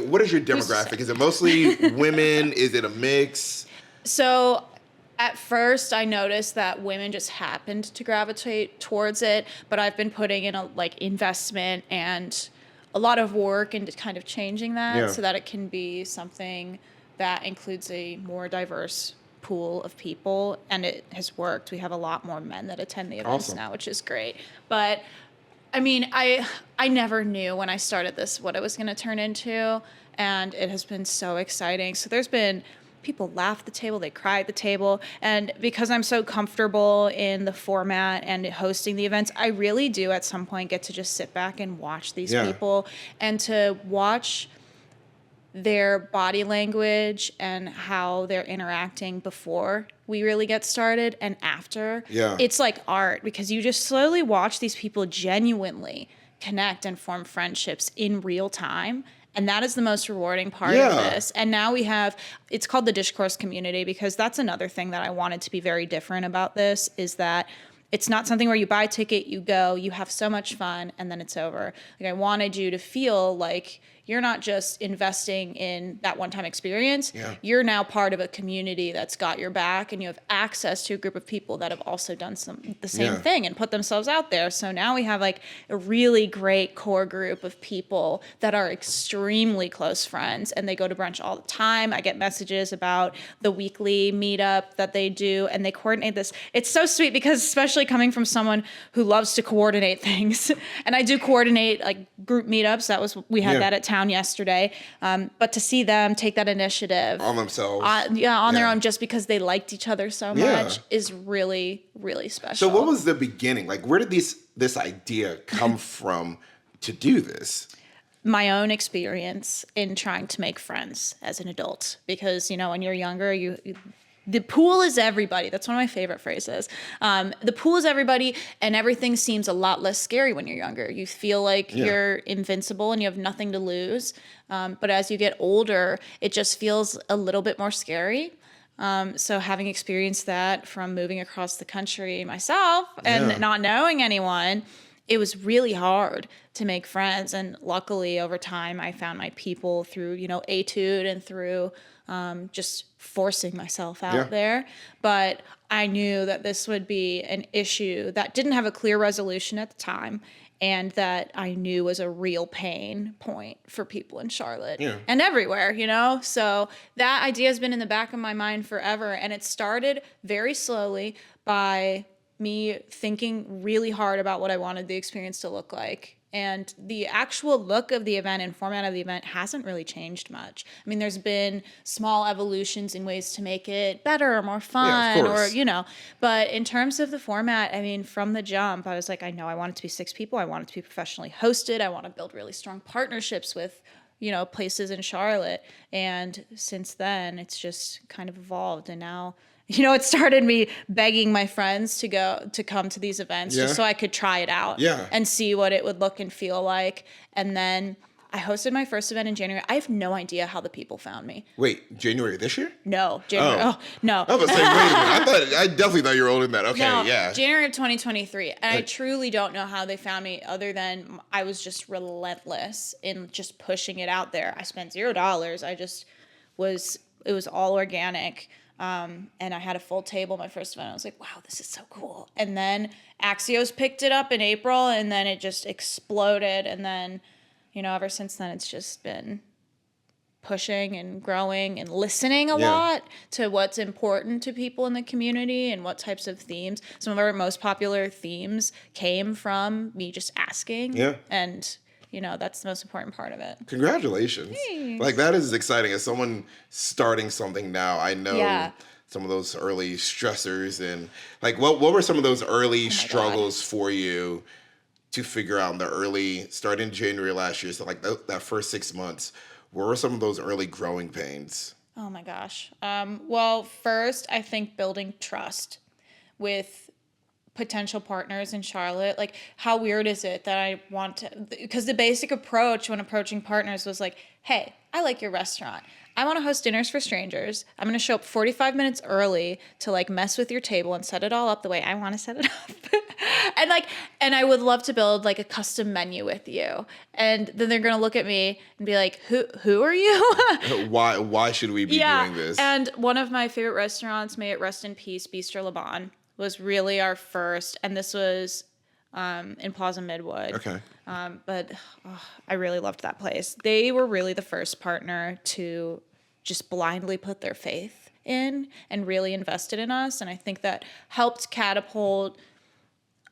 What is your demographic? Is it mostly women? Is it a mix? So at first, I noticed that women just happened to gravitate towards it, but I've been putting in a investment and a lot of work into kind of changing that so that it can be something that includes a more diverse pool of people, and it has worked. We have a lot more men that attend the events now, which is great. But I never knew when I started this what it was going to turn into, and it has been so exciting. So there's been people laugh at the table, they cry at the table. And because I'm so comfortable in the format and hosting the events, I really do at some point get to just sit back and watch these people and to watch their body language and how they're interacting before we really get started and after. Yeah. It's like art, because you just slowly watch these people genuinely connect and form friendships in real time. And that is the most rewarding part of this. And now we have, it's called the DishCourse community, because that's another thing that I wanted to be very different about this, is that it's not something where you buy a ticket, you go, you have so much fun, and then it's over. Like, I wanted you to feel like you're not just investing in that one-time experience. You're now part of a community that's got your back, and you have access to a group of people that have also done the same thing and put themselves out there. So now we have like a really great core group of people that are extremely close friends, and they go to brunch all the time. I get messages about the weekly meetup that they do, and they coordinate this. It's so sweet, because especially coming from someone who loves to coordinate things, and I do coordinate like group meetups. We had that at town yesterday, but to see them take that initiative on themselves, on their own, just because they liked each other so much, is really, really special. So what was the beginning? Like, where did this idea come from to do this? My own experience in trying to make friends as an adult, because when you're younger, the pool is everybody. That's one of my favorite phrases. The pool is everybody, and everything seems a lot less scary when you're younger. You feel like you're invincible and you have nothing to lose. But as you get older, it just feels a little bit more scary. So having experienced that from moving across the country myself and not knowing anyone, it was really hard to make friends. And luckily, over time, I found my people through, Etude and through just forcing myself out there. But I knew that this would be an issue that didn't have a clear resolution at the time, and that I knew was a real pain point for people in Charlotte and everywhere, So that idea has been in the back of my mind forever. And it started very slowly by me thinking really hard about what I wanted the experience to look like. And the actual look of the event and format of the event hasn't really changed much. I mean, there's been small evolutions in ways to make it better or more fun, but in terms of the format, I mean, from the jump, I was like, I know I want it to be 6 people. I want it to be professionally hosted. I want to build really strong partnerships with, places in Charlotte. And since then, it's just kind of evolved. And now, it started me begging my friends to come to these events just so I could try it out and see what it would look and feel like. And then I hosted my first event in January. I have no idea how the people found me. Wait, January this year? No, January. Oh, no. I was saying, wait a minute. I definitely thought you were older than that. Okay, no, January of 2023. And I truly don't know how they found me, other than I was just relentless in just pushing it out there. I spent $0. It was all organic. And I had a full table my first event. I was like, wow, this is so cool. And then Axios picked it up in April, and then it just exploded. And then, ever since then, it's just been pushing and growing and listening a lot to what's important to people in the community and what types of themes. Some of our most popular themes came from me just asking. And that's the most important part of it. Congratulations. Thanks. Like, that is exciting. As someone starting something now, I know some of those early stressors, and like, what were some of those early struggles for you to figure out in the early, starting January last year, so like that first 6 months, what were some of those early growing pains? Oh my gosh. Well, first, I think building trust with potential partners in Charlotte. Like, how weird is it that I want to, because the basic approach when approaching partners was like, hey, I like your restaurant. I want to host dinners for strangers. I'm going to show up 45 minutes early to like mess with your table and set it all up the way I want to set it up. and I would love to build like a custom menu with you. And then they're going to look at me and be like, who are you? Why should we be doing this? And one of my favorite restaurants, may it rest in peace, Bistro Laban, was really our first, and this was in Plaza Midwood. Okay. But I really loved that place. They were really the first partner to just blindly put their faith in and really invested in us, and I think that helped catapult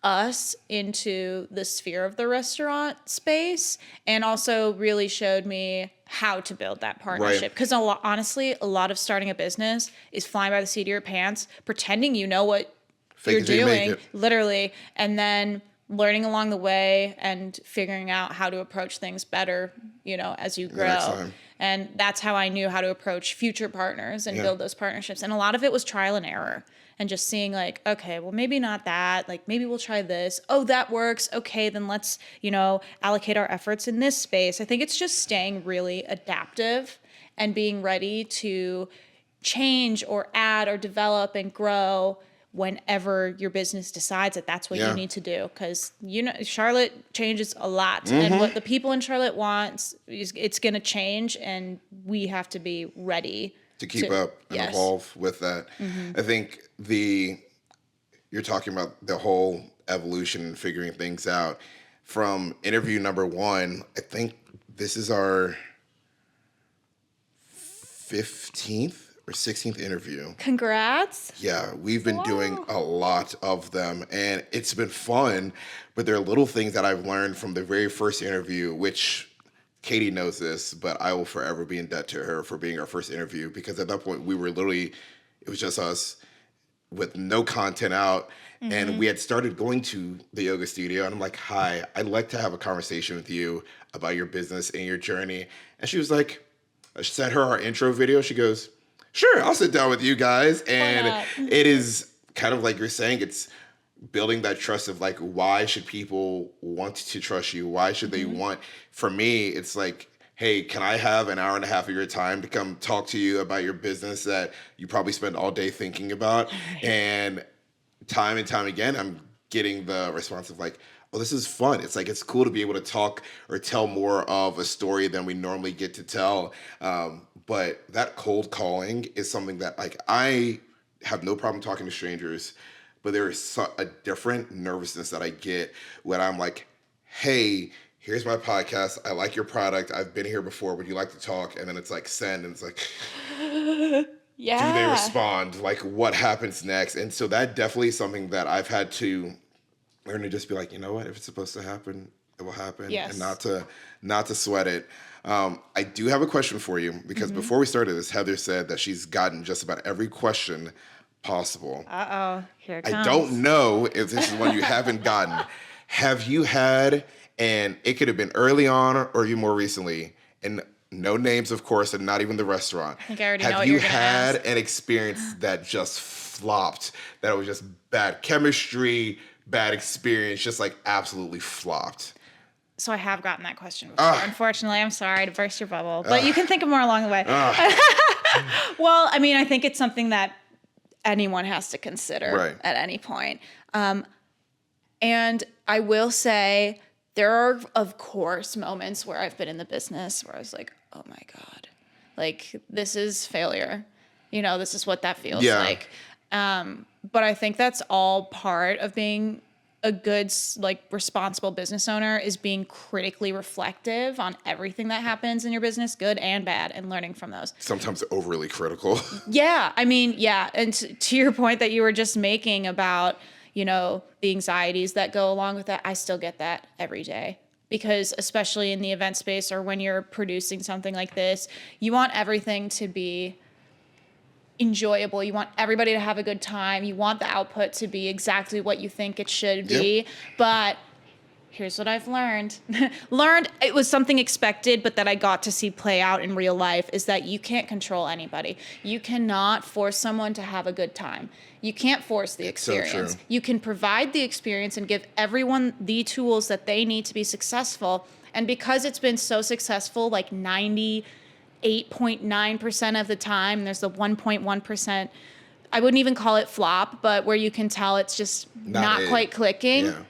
us into the sphere of the restaurant space, and also really showed me how to build that partnership. Because honestly, a lot of starting a business is flying by the seat of your pants, pretending you know what Fake you're it till you make doing, it. literally, and then learning along the way and figuring out how to approach things better, as you grow. next time. And that's how I knew how to approach future partners and build those partnerships. And a lot of it was trial and error and just seeing like, okay, well, maybe not that. Like, maybe we'll try this. Oh, that works. Okay, then let's, allocate our efforts in this space. I think it's just staying really adaptive and being ready to change or add or develop and grow whenever your business decides that that's what you need to do. Because, Charlotte changes a lot. And what the people in Charlotte want, it's going to change. And we have to be ready to keep up and evolve with that. I think you're talking about the whole evolution and figuring things out. From interview number 1, I think this is our 15th or 16th interview. Congrats. Yeah, we've been doing a lot of them, and it's been fun, but there are little things that I've learned from the very first interview, which Katie knows this, but I will forever be in debt to her for being our first interview, because at that point we were literally, it was just us with no content out. And we had started going to the yoga studio, and I'm like, hi, I'd like to have a conversation with you about your business and your journey. And she was like, I sent her our intro video. She goes, sure, I'll sit down with you guys. And it is kind of like you're saying, it's building that trust of like, why should people want to trust you? Why should they want, for me, it's like, hey, can I have an hour and a half of your time to come talk to you about your business that you probably spend all day thinking about? And time again, I'm getting the response of like, oh, this is fun. It's like, it's cool to be able to talk or tell more of a story than we normally get to tell. But that cold calling is something that like, I have no problem talking to strangers, but there is a different nervousness that I get when I'm like, hey, here's my podcast. I like your product. I've been here before. Would you like to talk? And then it's like send, and it's like, do they respond? Like, what happens next? And so that definitely is something that I've had to learn to just be like, you know what? If it's supposed to happen, it will happen. Yes. And not to sweat it. I do have a question for you, because before we started this, Heather said that she's gotten just about every question possible. Uh-oh, here it comes. I don't know if this is one you haven't gotten. Have you had, and it could have been early on or even more recently, and no names, of course, and not even the restaurant. I think I already know what you're going to ask. Have you had an experience that just flopped, that was just bad chemistry, bad experience, just like absolutely flopped? So I have gotten that question before. Unfortunately, I'm sorry to burst your bubble, but you can think of more along the way. Well, I mean, I think it's something that anyone has to consider at any point. And I will say there are, of course, moments where I've been in the business where I was like, oh my God, like this is failure. This is what that feels like. But I think that's all part of being a good, like, responsible business owner, is being critically reflective on everything that happens in your business, good and bad, and learning from those. Sometimes overly critical. Yeah. I mean, yeah. And to your point that you were just making about, the anxieties that go along with that, I still get that every day. Because especially in the event space, or when you're producing something like this, you want everything to be enjoyable. You want everybody to have a good time. You want the output to be exactly what you think it should be. But here's what I've learned. It was something expected, but that I got to see play out in real life, is that you can't control anybody. You cannot force someone to have a good time. You can't force the experience. So true. You can provide the experience and give everyone the tools that they need to be successful. And because it's been so successful, like 98.9% of the time, there's the 1.1%, I wouldn't even call it flop, but where you can tell it's just not quite clicking. Yeah.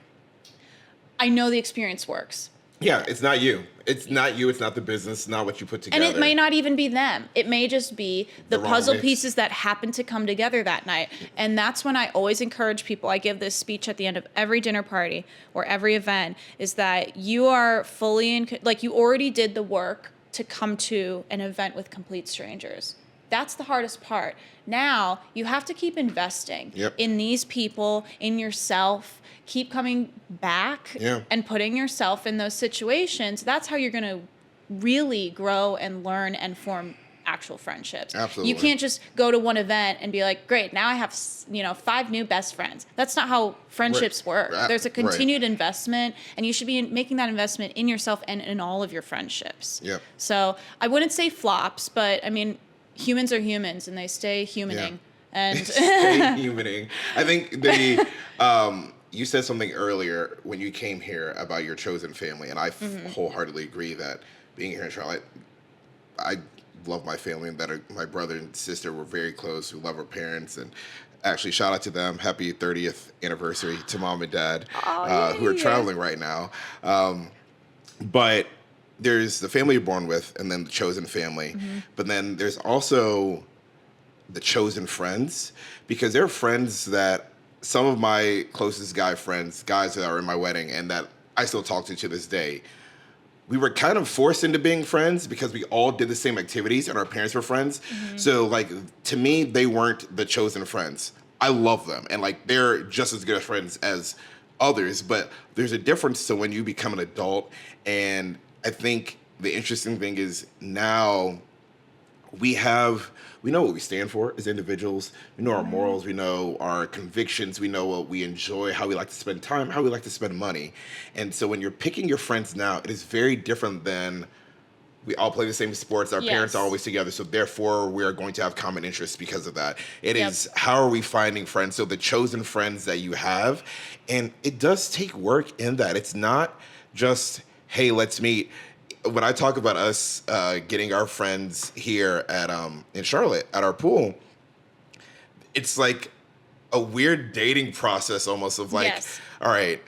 I know the experience works. Yeah, it's not you. It's not you. It's not the business. It's not what you put together. And it may not even be them. It may just be the puzzle mix. pieces that happen to come together that night. And that's when I always encourage people. I give this speech at the end of every dinner party or every event, is that you are fully you already did the work to come to an event with complete strangers. That's the hardest part. Now you have to keep investing in these people, in yourself, keep coming back and putting yourself in those situations. That's how you're going to really grow and learn and form actual friendships. Absolutely. You can't just go to one event and be like, great, now I have, 5 new best friends. That's not how friendships work. There's a continued investment, and you should be making that investment in yourself and in all of your friendships. Yep. So I wouldn't say flops, but I mean, humans are humans and they stay humaning. And stay humaning. I think you said something earlier when you came here about your chosen family, and I wholeheartedly agree that being here in Charlotte, I love my family, and that my brother and sister were very close. We love our parents, and actually shout out to them. Happy 30th anniversary to mom and dad, who are traveling right now. But there's the family you're born with, and then the chosen family. But then there's also the chosen friends, because there are friends that some of my closest guys that are in my wedding and that I still talk to this day, we were kind of forced into being friends because we all did the same activities and our parents were friends. So like, to me, they weren't the chosen friends. I love them, and like, they're just as good as friends as others, but there's a difference to when you become an adult. And I think the interesting thing is now we know what we stand for as individuals. We know our morals. We know our convictions. We know what we enjoy, how we like to spend time, how we like to spend money. And so when you're picking your friends now, it is very different than we all play the same sports. Our parents are always together. So therefore, we are going to have common interests because of that. It is, how are we finding friends? So the chosen friends that you have. And it does take work in that. It's not just, hey, let's meet. When I talk about us getting our friends here at in Charlotte at our pool, it's like a weird dating process almost of like, all right,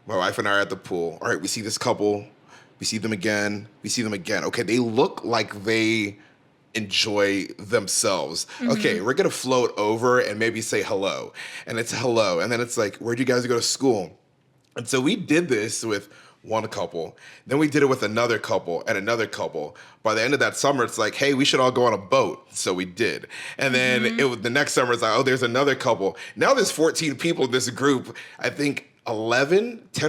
my wife and I are at the pool. All right, we see this couple, we see them again, we see them again. Okay, they look like they enjoy themselves. Okay, we're gonna float over and maybe say hello. And it's hello. And then it's like, where'd you guys go to school? And so we did this with one couple. Then we did it with another couple and another couple. By the end of that summer, it's like, hey, we should all go on a boat. So we did. And then the next summer, it's like, oh, there's another couple. Now there's 14 people in this group. I think 10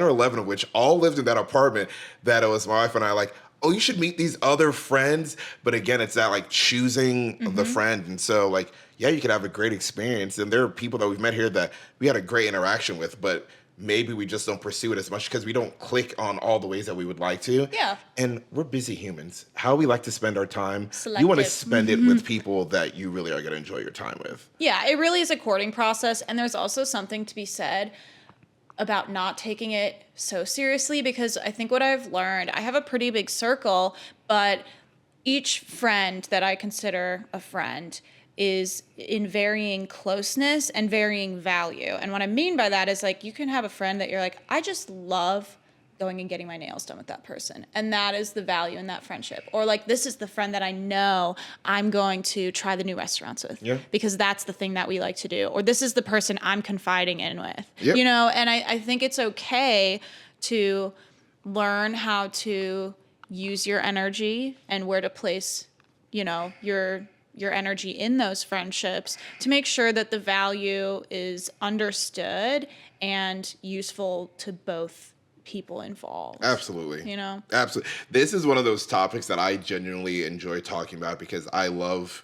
or 11 of which all lived in that apartment that it was my wife and I like, oh, you should meet these other friends. But again, it's that like choosing the friend. And so like, yeah, you could have a great experience. And there are people that we've met here that we had a great interaction with, but maybe we just don't pursue it as much because we don't click on all the ways that we would like to. Yeah. And we're busy humans. How we like to spend our time. You want to spend it with people that you really are going to enjoy your time with. Yeah, it really is a courting process. And there's also something to be said about not taking it so seriously, because I think what I've learned, I have a pretty big circle, but each friend that I consider a friend is in varying closeness and varying value. And what I mean by that is like, you can have a friend that you're like, I just love going and getting my nails done with that person. And that is the value in that friendship. Or like, this is the friend that I know I'm going to try the new restaurants with because that's the thing that we like to do. Or this is the person I'm confiding in with, and I think it's okay to learn how to use your energy and where to place, your energy in those friendships to make sure that the value is understood and useful to both people involved. Absolutely. Absolutely. This is one of those topics that I genuinely enjoy talking about because I love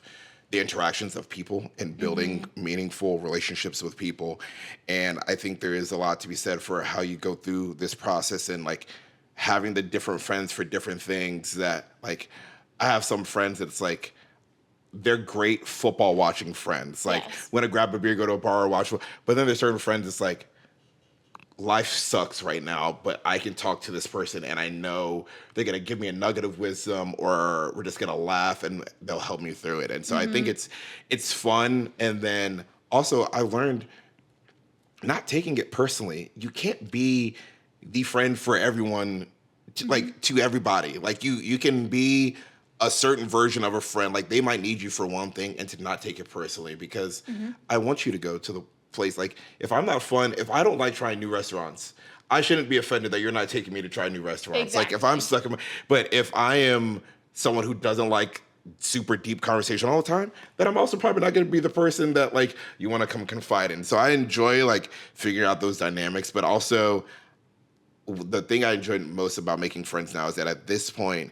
the interactions of people and building meaningful relationships with people. And I think there is a lot to be said for how you go through this process and like having the different friends for different things. That like, I have some friends that's like, they're great football watching friends. Like, want to grab a beer, go to a bar, or watch. But then there's certain friends that's like, life sucks right now, but I can talk to this person and I know they're going to give me a nugget of wisdom, or we're just going to laugh and they'll help me through it. And so I think it's fun. And then also I learned not taking it personally. You can't be the friend for everyone, to everybody. Like you can be a certain version of a friend. Like, they might need you for one thing, and to not take it personally, because I want you to go to the place. Like, if I'm not fun, if I don't like trying new restaurants, I shouldn't be offended that you're not taking me to try new restaurants. Exactly. Like, if I'm stuck but if I am someone who doesn't like super deep conversation all the time, then I'm also probably not going to be the person that like you want to come confide in. So I enjoy like figuring out those dynamics, but also the thing I enjoy most about making friends now is that at this point,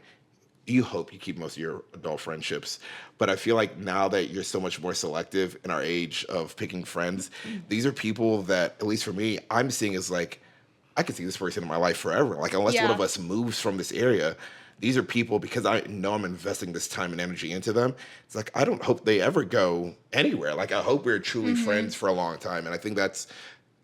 you hope you keep most of your adult friendships. But I feel like now that you're so much more selective in our age of picking friends, these are people that, at least for me, I'm seeing as like, I could see this person in my life forever. Like, unless one Yeah. of us moves from this area, these are people, because I know I'm investing this time and energy into them. It's like, I don't hope they ever go anywhere. Like, I hope we're truly friends for a long time. And I think that's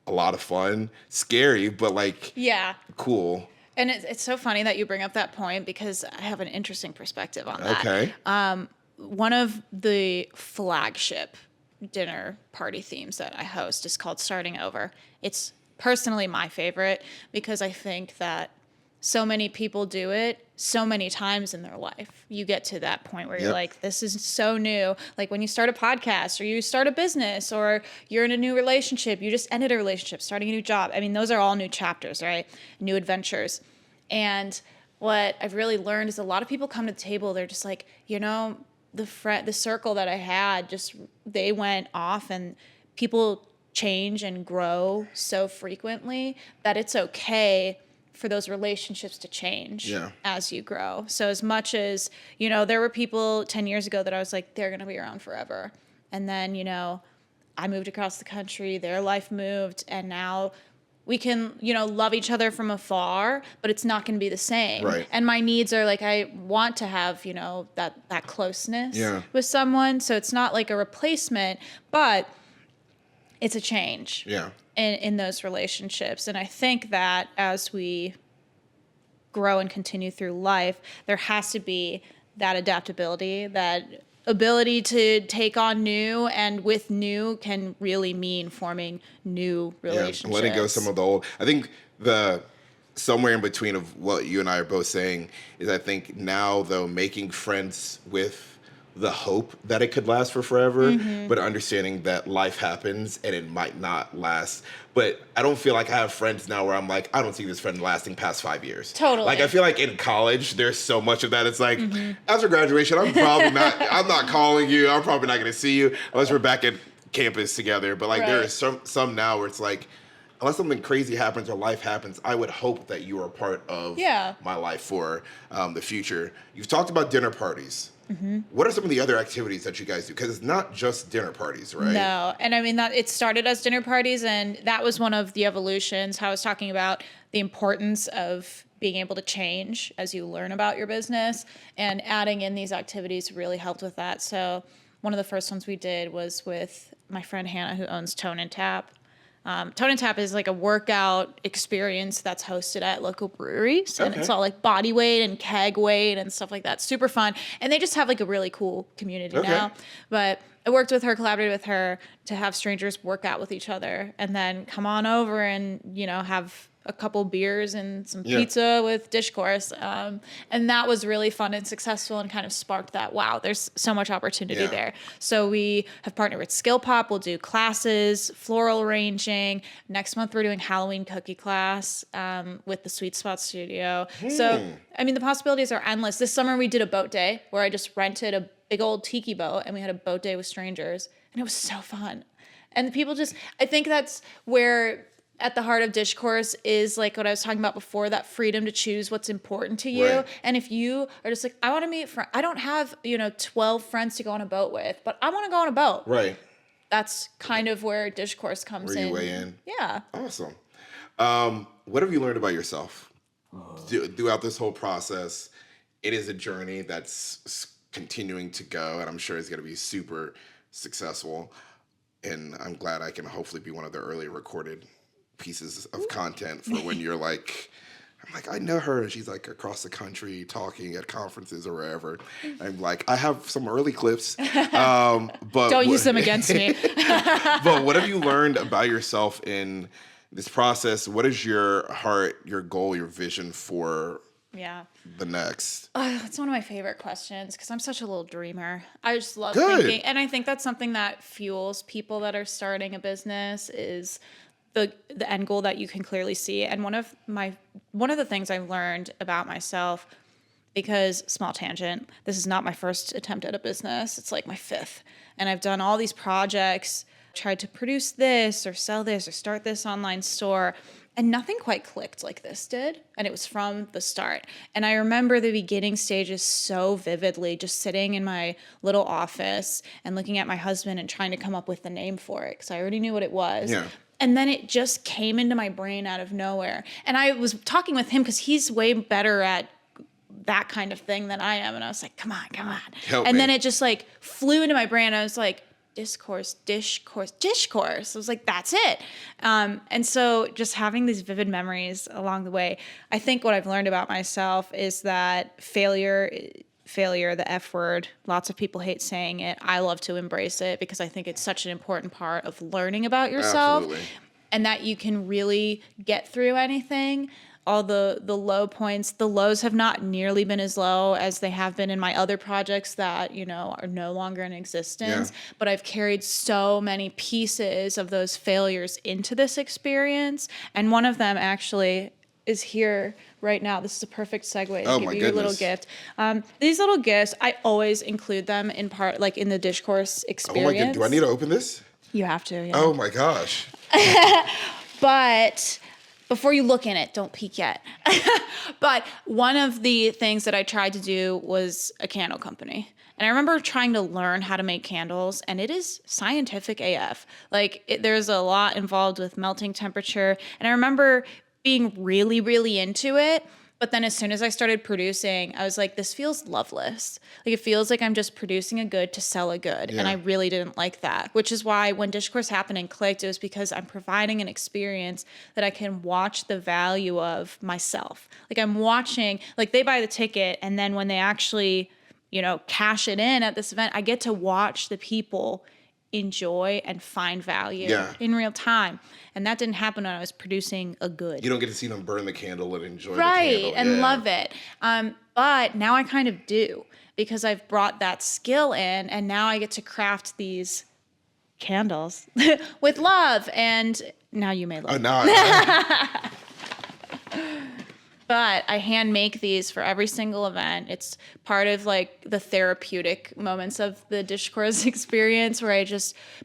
a lot of fun, scary, but like Yeah. cool. And it's so funny that you bring up that point because I have an interesting perspective on that. Okay. One of the flagship dinner party themes that I host is called Starting Over. It's personally my favorite because I think that so many people do it so many times in their life. You get to that point where you're like, this is so new. Like when you start a podcast or you start a business or you're in a new relationship, you just ended a relationship, starting a new job. I mean, those are all new chapters, right? New adventures. And what I've really learned is a lot of people come to the table, they're just like, the circle that I had, just they went off, and people change and grow so frequently that it's okay for those relationships to change as you grow. So as much as, there were people 10 years ago that I was like, they're going to be around forever. And then, I moved across the country, their life moved, and now we can, love each other from afar, but it's not going to be the same. Right. And my needs are like, I want to have, that closeness with someone. So it's not like a replacement, but it's a change in those relationships. And I think that as we grow and continue through life, there has to be that adaptability, that ability to take on new, and with new can really mean forming new relationships. Yeah, letting go some of the old. I think the somewhere in between of what you and I are both saying is, I think now though, making friends with the hope that it could last for forever, but understanding that life happens and it might not last. But I don't feel like I have friends now where I'm like, I don't see this friend lasting past 5 years. Totally. Like I feel like in college, there's so much of that. It's like, after graduation, I'm not calling you. I'm probably not going to see you unless we're back at campus together. But like there are some now where it's like, unless something crazy happens or life happens, I would hope that you are a part of my life for the future. You've talked about dinner parties. What are some of the other activities that you guys do? Because it's not just dinner parties, right? No. And I mean, that it started as dinner parties, and that was one of the evolutions. How I was talking about the importance of being able to change as you learn about your business, and adding in these activities really helped with that. So one of the first ones we did was with my friend Hannah, who owns Tone and Tap. Tone and Tap is like a workout experience that's hosted at local breweries. And it's all like body weight and keg weight and stuff like that. Super fun. And they just have like a really cool community now. But I worked with her, collaborated with her to have strangers work out with each other and then come on over and, have a couple beers and some pizza with DishCourse. And that was really fun and successful and kind of sparked that, wow, there's so much opportunity there. So we have partnered with Skill Pop. We'll do classes, floral arranging. Next month, we're doing Halloween cookie class with the Sweet Spot Studio. So, I mean, the possibilities are endless. This summer, we did a boat day where I just rented a big old tiki boat and we had a boat day with strangers. And it was so fun. And people I think that's where at the heart of DishCourse is like what I was talking about before, that freedom to choose what's important to you. Right. And if you are just like, I want to meet friends, I don't have, 12 friends to go on a boat with, but I want to go on a boat. Right. That's kind of where DishCourse comes in. Where you weigh in. Yeah. Awesome. What have you learned about yourself throughout this whole process? It is a journey that's continuing to go, and I'm sure it's going to be super successful. And I'm glad I can hopefully be one of the early recorded pieces of content for when you're like, I'm like, I know her, and she's like across the country talking at conferences or wherever. I'm like, I have some early clips, but don't use them against me. But what have you learned about yourself in this process? What is your heart, your goal, your vision for the next? That's one of my favorite questions because I'm such a little dreamer. I just love thinking, and I think that's something that fuels people that are starting a business is the end goal that you can clearly see. And one of the things I've learned about myself because, small tangent, this is not my first attempt at a business. It's like my fifth. And I've done all these projects, tried to produce this or sell this or start this online store, and nothing quite clicked like this did. And it was from the start. And I remember the beginning stages so vividly, just sitting in my little office and looking at my husband and trying to come up with the name for it because I already knew what it was. Yeah. And then it just came into my brain out of nowhere. And I was talking with him because he's way better at that kind of thing than I am. And I was like, come on. Help and me. then it just like flew into my brain. I was like, DishCourse. I was like, that's it. And so just having these vivid memories along the way, I think what I've learned about myself is that failure, the F word, lots of people hate saying it. I love to embrace it because I think it's such an important part of learning about yourself. Absolutely. And that you can really get through anything. All the low points, the lows have not nearly been as low as they have been in my other projects that, are no longer in existence. Yeah. But I've carried so many pieces of those failures into this experience. And one of them actually is here right now. This is a perfect segue to give you a little gift. These little gifts, I always include them in part, like in the DishCourse experience. Oh my God, do I need to open this? You have to, yeah. Oh my gosh. But before you look in it, don't peek yet. But one of the things that I tried to do was a candle company. And I remember trying to learn how to make candles, and it is scientific AF. There's a lot involved with melting temperature. And I remember being really, really into it. But then as soon as I started producing, I was like, this feels loveless. It feels like I'm just producing a good to sell a good. Yeah. And I really didn't like that, which is why when DishCourse happened and clicked, it was because I'm providing an experience that I can watch the value of myself. I'm watching, they buy the ticket, and then when they actually, cash it in at this event, I get to watch the people enjoy and find value in real time. And that didn't happen when I was producing a good. You don't get to see them burn the candle and enjoy the right, candle. and love it. But now I kind of do, because I've brought that skill in, and now I get to craft these candles with love. And now you may love. Oh, now But I hand make these for every single event. It's part of the therapeutic moments of the DishCourse experience, where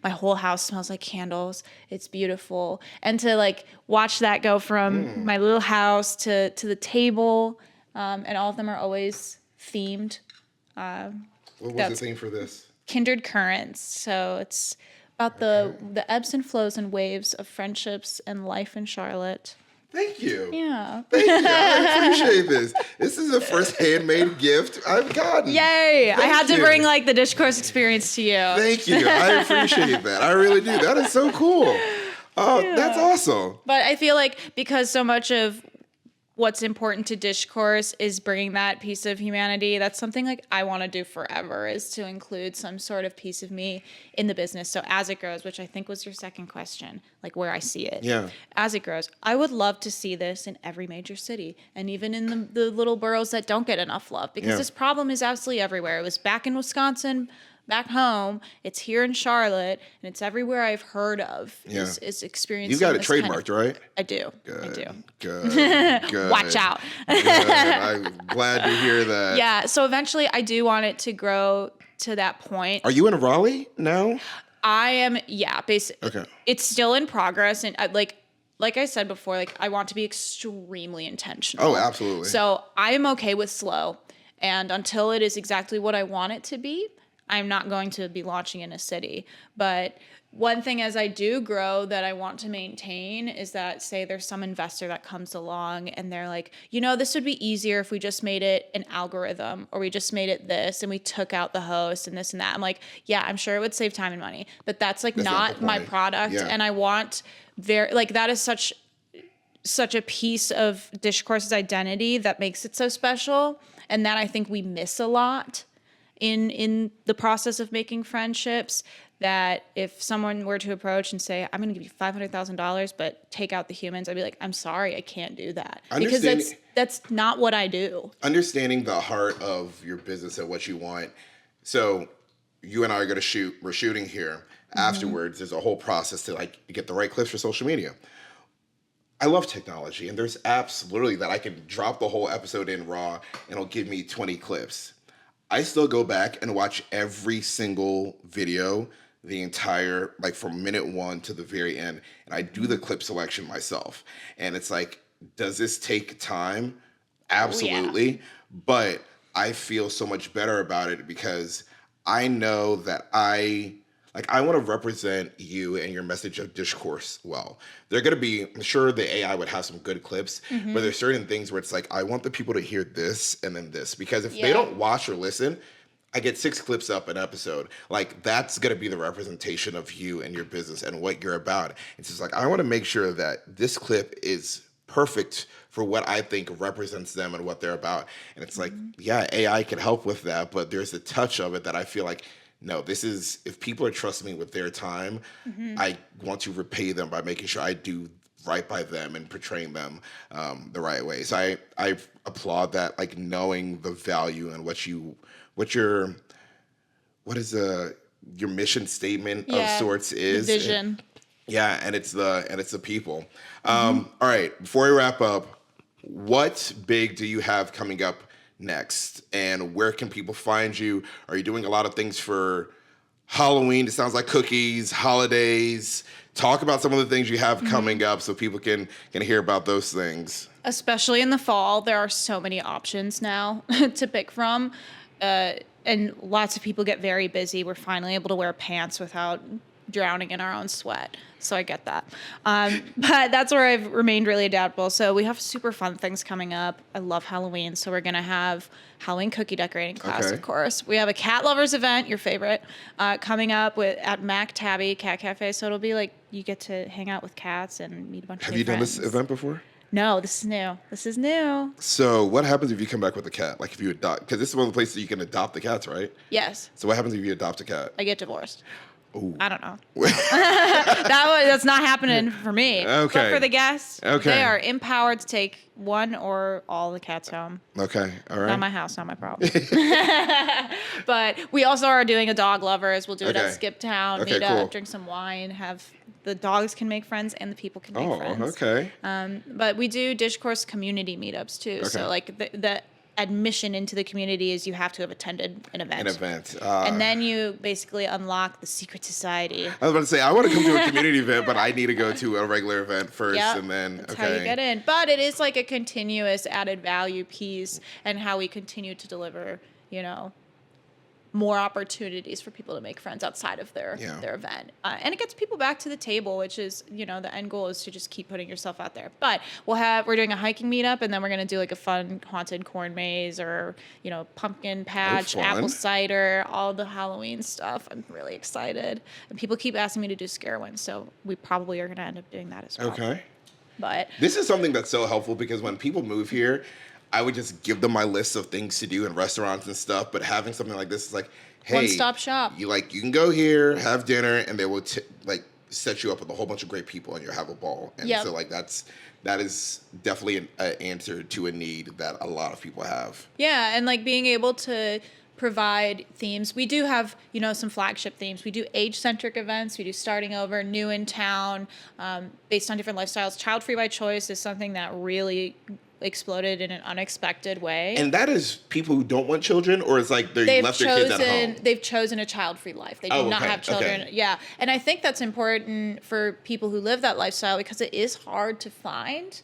my whole house smells like candles. It's beautiful. And to watch that go from my little house to the table, and all of them are always themed. What was the theme for this? Kindred currents. So it's about the ebbs and flows and waves of friendships and life in Charlotte. Thank you. Yeah. Thank you. I appreciate this. This is the first handmade gift I've gotten. Yay. I had to you. bring the DishCourse experience to you. Thank you. I appreciate that. I really do. That is so cool. Oh, that's awesome. But I feel because so much of what's important to DishCourse is bringing that piece of humanity. That's something I want to do forever, is to include some sort of piece of me in the business. So as it grows, which I think was your second question, where I see it. Yeah. As it grows, I would love to see this in every major city, and even in the little boroughs that don't get enough love, because this problem is absolutely everywhere. It was back in Wisconsin, back home, it's here in Charlotte, and it's everywhere I've heard of is experiencing. You got it trademarked, right? I do. Good. I do. Good. Watch out. Good. I'm glad to hear that. Yeah. So eventually I do want it to grow to that point. Are you in Raleigh now? I am. Yeah. Basically. Okay. It's still in progress. And like I said before, I want to be extremely intentional. Oh, absolutely. So I am okay with slow. And until it is exactly what I want it to be, I'm not going to be launching in a city. But one thing as I do grow that I want to maintain is that, say there's some investor that comes along and they're like, this would be easier if we just made it an algorithm, or we just made it this and we took out the host and this and that. I'm like, yeah, I'm sure it would save time and money, but that's not my product. Yeah. And I want that is such a piece of DishCourse's identity that makes it so special, and that I think we miss a lot in the process of making friendships. That if someone were to approach and say, I'm going to give you $500,000, but take out the humans, I'd be like, I'm sorry, I can't do that. Because that's not what I do. Understanding the heart of your business and what you want. So you and I are going to shoot. We're shooting here. Afterwards, there's a whole process to get the right clips for social media. I love technology, and there's apps literally that I can drop the whole episode in raw, and it'll give me 20 clips. I still go back and watch every single video, the entire, like from minute one to the very end, and I do the clip selection myself. And it's like, does this take time? Oh, yeah. Absolutely. But I feel so much better about it because I know that I want to represent you and your message of discourse well. They're going to be, I'm sure the AI would have some good clips, but there's certain things where it's like, I want the people to hear this and then this. Because if they don't watch or listen, I get 6 clips up an episode. Like, that's going to be the representation of you and your business and what you're about. It's just like, I want to make sure that this clip is perfect for what I think represents them and what they're about. And it's like, yeah, AI can help with that, but there's a touch of it that I feel like, no, this is, if people are trusting me with their time, I want to repay them by making sure I do right by them and portraying them the right way. So I applaud that, like knowing the value and what your mission statement of sorts is. The vision. And it's the people. All right, before we wrap up, what big do you have coming up next, and where can people find you? Are you doing a lot of things for Halloween? It sounds like cookies, holidays. Talk about some of the things you have coming up so people can hear about those things. Especially in the fall, there are so many options now to pick from. And lots of people get very busy. We're finally able to wear pants without drowning in our own sweat. So I get that. But that's where I've remained really adaptable. So we have super fun things coming up. I love Halloween. So we're going to have Halloween cookie decorating class, of course. We have a cat lovers event, your favorite, coming up at Mac Tabby Cat Cafe. So it'll be like you get to hang out with cats and meet a bunch of new friends. Have you done this event before? No, this is new. So what happens if you come back with a cat? Like if you adopt, because this is one of the places you can adopt the cats, right? Yes. So what happens if you adopt a cat? I get divorced. Ooh. I don't know. That's not happening for me. Okay. But for the guests, Okay. they are empowered to take one or all the cats home. Okay. All right. Not my house, not my problem. But we also are doing a dog lovers. We'll do it at Skip Town, meet up, drink some wine, have the dogs can make friends and the people can make friends. Okay. But we do DishCourse community meetups too. Okay. So like the admission into the community is you have to have attended an event. Ah. And then you basically unlock the secret society. I was about to say, I want to come to a community event, but I need to go to a regular event first, Yep, and then, that's how you get in. But it is like a continuous added value piece and how we continue to deliver, more opportunities for people to make friends outside of their event. And it gets people back to the table, which is, the end goal is to just keep putting yourself out there. But we're doing a hiking meetup, and then we're going to do like a fun haunted corn maze or, pumpkin patch, apple cider, all the Halloween stuff. I'm really excited. And people keep asking me to do scare ones, so we probably are going to end up doing that as well. Okay. But this is something that's so helpful because when people move here, I would just give them my list of things to do in restaurants and stuff. But having something like this is like, hey, one-stop shop. You can go here, have dinner, and they will set you up with a whole bunch of great people, and you'll have a ball. And so that is definitely an answer to a need that a lot of people have. Yeah, and like being able to provide themes. We do have, some flagship themes. We do age-centric events. We do starting over, new in town, based on different lifestyles. Child free by choice is something that really exploded in an unexpected way. And that is people who don't want children, or it's like they've left their kids at home? They've chosen a child-free life. They do not have children. Okay. Yeah. And I think that's important for people who live that lifestyle because it is hard to find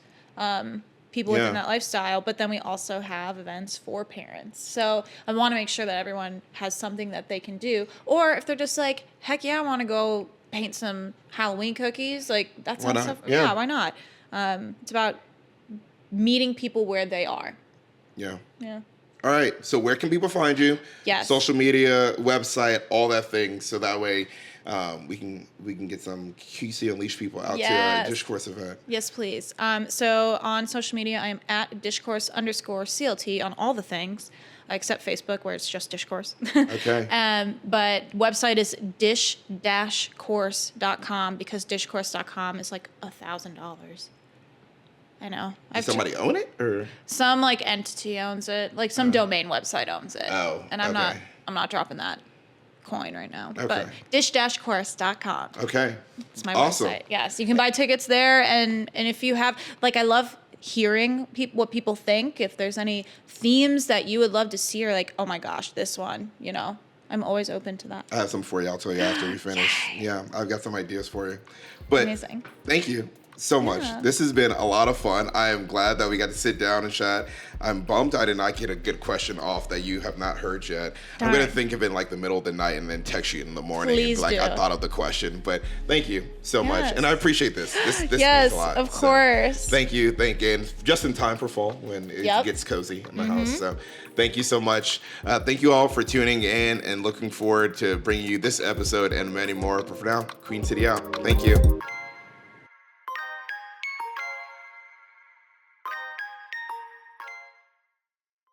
people within that lifestyle. But then we also have events for parents. So I want to make sure that everyone has something that they can do. Or if they're just like, heck yeah, I want to go paint some Halloween cookies. Like that's why not? Stuff. Yeah, why not? It's about meeting people where they are. Yeah. Yeah. All right. So where can people find you? Yes. Social media, website, all that thing. So that way we can get some QC Unleashed people out to our DishCourse event. Yes, please. So on social media, I am at DishCourse_CLT on all the things, except Facebook where it's just DishCourse. Okay. But website is dish-course.com because dishcourse.com is like $1,000. I know. Does somebody own it, or some entity owns it? Like some domain website owns it. Oh, and I'm not dropping that. coin right now. Okay. But dish-course.com. Okay. It's my Awesome. website. Yes, you can buy tickets there, and if you have, like, I love hearing what people think. If there's any themes that you would love to see, or like, oh my gosh, this one, you know, I'm always open to that. I have some for you. I'll tell you after we finish. Yeah, I've got some ideas for you. But Amazing. Thank you so much. Yeah. This has been a lot of fun. I am glad that we got to sit down and chat. I'm bummed I did not get a good question off that you have not heard yet. I'm going to think of it in like the middle of the night and then text you in the morning. Please and be like, do. I thought of the question. But thank you so much. Yes. And I appreciate this. This Yes, means a lot. of So course. thank you. Thank you. And just in time for fall when it Yep. gets cozy in the house. So thank you so much. Thank you all for tuning in and looking forward to bringing you this episode and many more. But for now, Queen City out. Thank you.